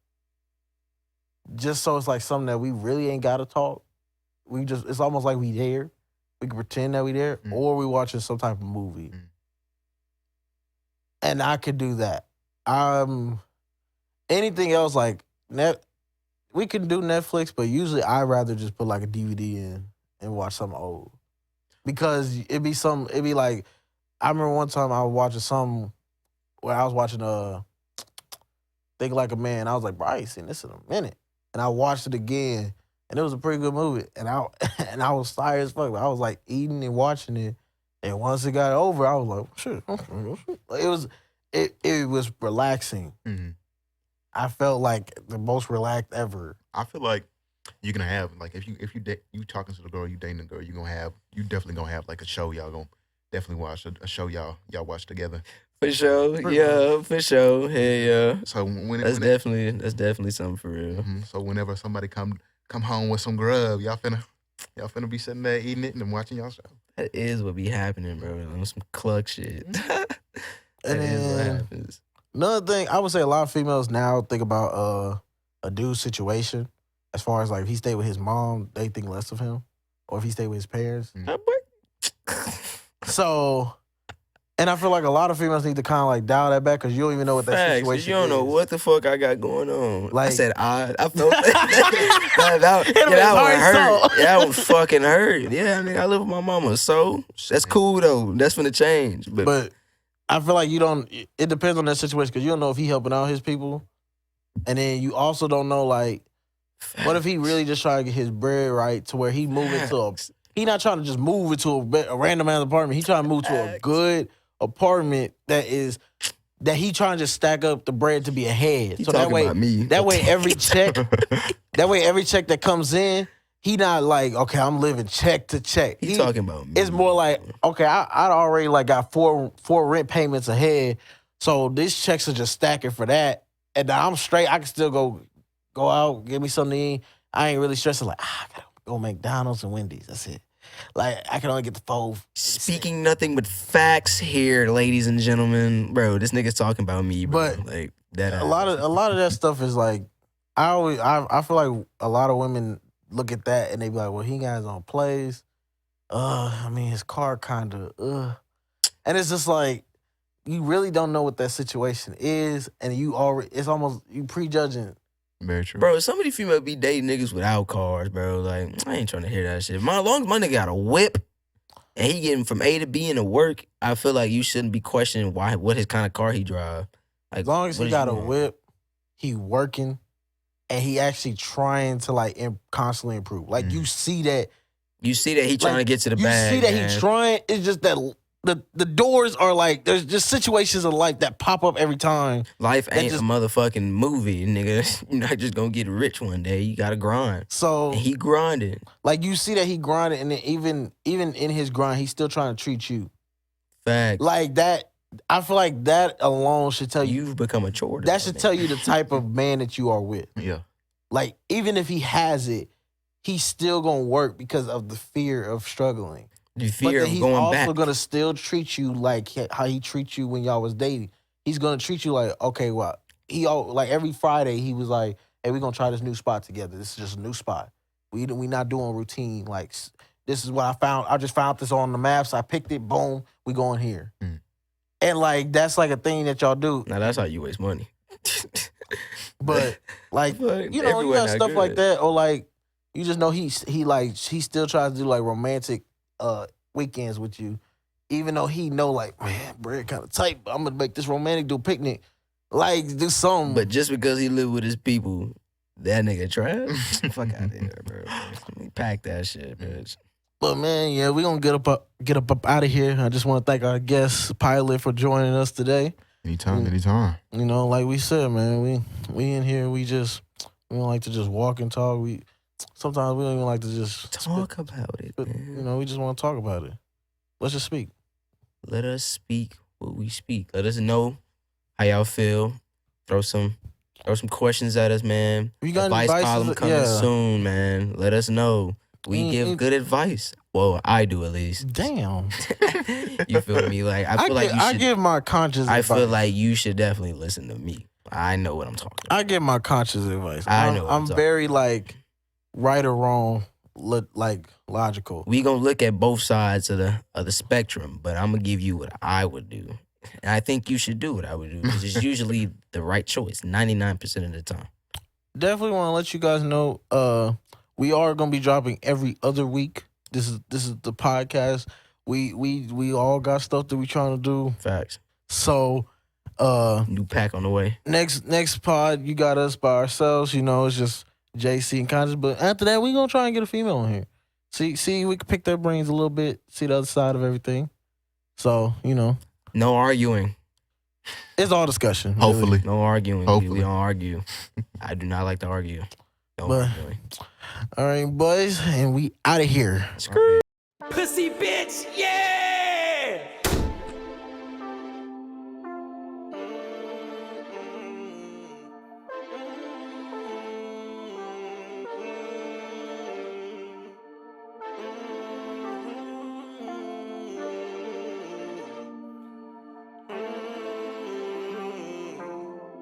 just so it's like something that we really ain't got to talk. It's almost like we there. We can pretend that we there, or we watching some type of movie. And I could do that. Anything else like we can do Netflix, but usually I'd rather just put like a DVD in and watch something old. Because it'd be like, I remember one time I was watching something where I was watching Think Like a Man. I was like, bro, I ain't seen this in a minute. And I watched it again. And it was a pretty good movie. And I was tired as fuck. I was like eating and watching it. And once it got over, I was like, shit. It was relaxing. Mm-hmm. I felt like the most relaxed ever. I feel like you're gonna have like if you talking to the girl, you dating the girl, you definitely gonna have like a show y'all gonna definitely watch a show y'all watch together. For sure, yeah, for sure, hey, yeah. So that's definitely something for real. Mm-hmm. So whenever somebody come home with some grub, y'all finna be sitting there eating it and watching y'all show. That is what be happening, bro. On some cluck shit. That is what happens. Another thing, I would say a lot of females now think about a dude's situation as far as like if he stayed with his mom, they think less of him, or if he stayed with his parents. So. And I feel like a lot of females need to kind of like dial that back because you don't even know what that situation is. You don't know what the fuck I got going on. Like, I said I felt that would hurt. That would fucking hurt. Yeah, I mean, I live with my mama, so that's cool though. That's finna change. But I feel like it depends on that situation because you don't know if he helping out his people. And then you also don't know like, what if he really just trying to get his bread right to where he moving to he not trying to just move into a random ass apartment. He trying to move to a good apartment that he trying to just stack up the bread to be ahead. So that way every check that comes in, he not like, okay, I'm living check to check. He talking about me. It's more like, okay, I already like got four rent payments ahead, so these checks are just stacking for that, and now I'm straight. I can still go out, get me something to eat. I ain't really stressing like, I gotta go McDonald's and Wendy's. That's it. Like, I can only get the 4. Speaking nothing but facts here, ladies and gentlemen. Bro, this nigga's talking about me, bro. But like that. A lot of that stuff is like, I feel like a lot of women look at that and they be like, well, he got his own place. I mean, his car kind of, and it's just like, you really don't know what that situation is, and it's almost, you prejudging. Very true. Bro, some of these females be dating niggas without cars, bro. Like, I ain't trying to hear that shit. As long as my nigga got a whip and he getting from A to B into work, I feel like you shouldn't be questioning what his kind of car he drive. Like, as long as he got a whip, he working, and he actually trying to like constantly improve. Like you see that. You see that he trying to get to the bag. You see that he trying. It's just that the doors are like, there's just situations of life that pop up every time. Life ain't a motherfucking movie, nigga. You're not just gonna get rich one day. You gotta grind. So and he grinded. Like you see that he grinded, and then even in his grind, he's still trying to treat you. Fact. Like that. I feel like that alone should tell you you've become a chore. That should tell you the type of man that you are with. Yeah. Like even if he has it, he's still gonna work because of the fear of struggling. You But fear then of he's going also back. gonna still treat you like how he treats you when y'all was dating. He's gonna treat you like, okay, well, like every Friday he was like, hey, we're gonna try this new spot together. This is just a new spot. We not doing routine. Like, this is what I found. I just found this on the maps. I picked it. Boom, we going here. And like that's like a thing that y'all do. Now that's how you waste money. But like you Everywhere got not stuff good. like that, or like you just know he still tries to do like romantic weekends with you, even though he know like, man, bread kind of tight, but I'm gonna make this romantic do a picnic, like do something. But just because he live with his people, that nigga trash. Fuck out of here, bro. Pack that shit, bitch. But man, yeah, we gonna get up out of here. I just want to thank our guest Pilot for joining us today. Anytime. You know, like we said, man, we in here. We don't like to just walk and talk. Sometimes we don't even like to just Talk about it, man. You know, we just want to talk about it. Let's just speak. Let us speak what we speak. Let us know how y'all feel. Throw some questions at us, man. You got Advice any column advices? coming Yeah. soon, man. Let us know. We give good advice. Well, I do at least. Damn. You feel me? Like I feel like you should. I give my conscious I advice. feel like you should definitely listen to me. I know what I'm talking about. I give my conscious advice. I know what I'm I'm talking very like right or wrong, like logical. We gonna look at both sides of the spectrum, but I'm gonna give you what I would do, and I think you should do what I would do because it's usually the right choice 99% of the time. Definitely want to let you guys know. We are gonna be dropping every other week. This is the podcast. We all got stuff that we trying to do. Facts. So, New pack on the way. next pod, you got us by ourselves. You know, it's just JC and Conscious. But after that, we gonna try and get a female on here. See, we can pick their brains a little bit. See the other side of everything. So, you know, No arguing. it's all discussion. Hopefully. No arguing. Hopefully. We don't argue. I do not like to argue. No But- arguing. All right, boys, and we out of here. Screw. Pussy bitch, yeah!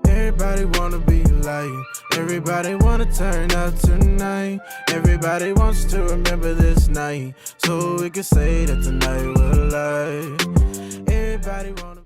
Everybody wanna be like you. Everybody wanna turn up tonight. Everybody wants to remember this night, so we can say that tonight was live. Everybody wanna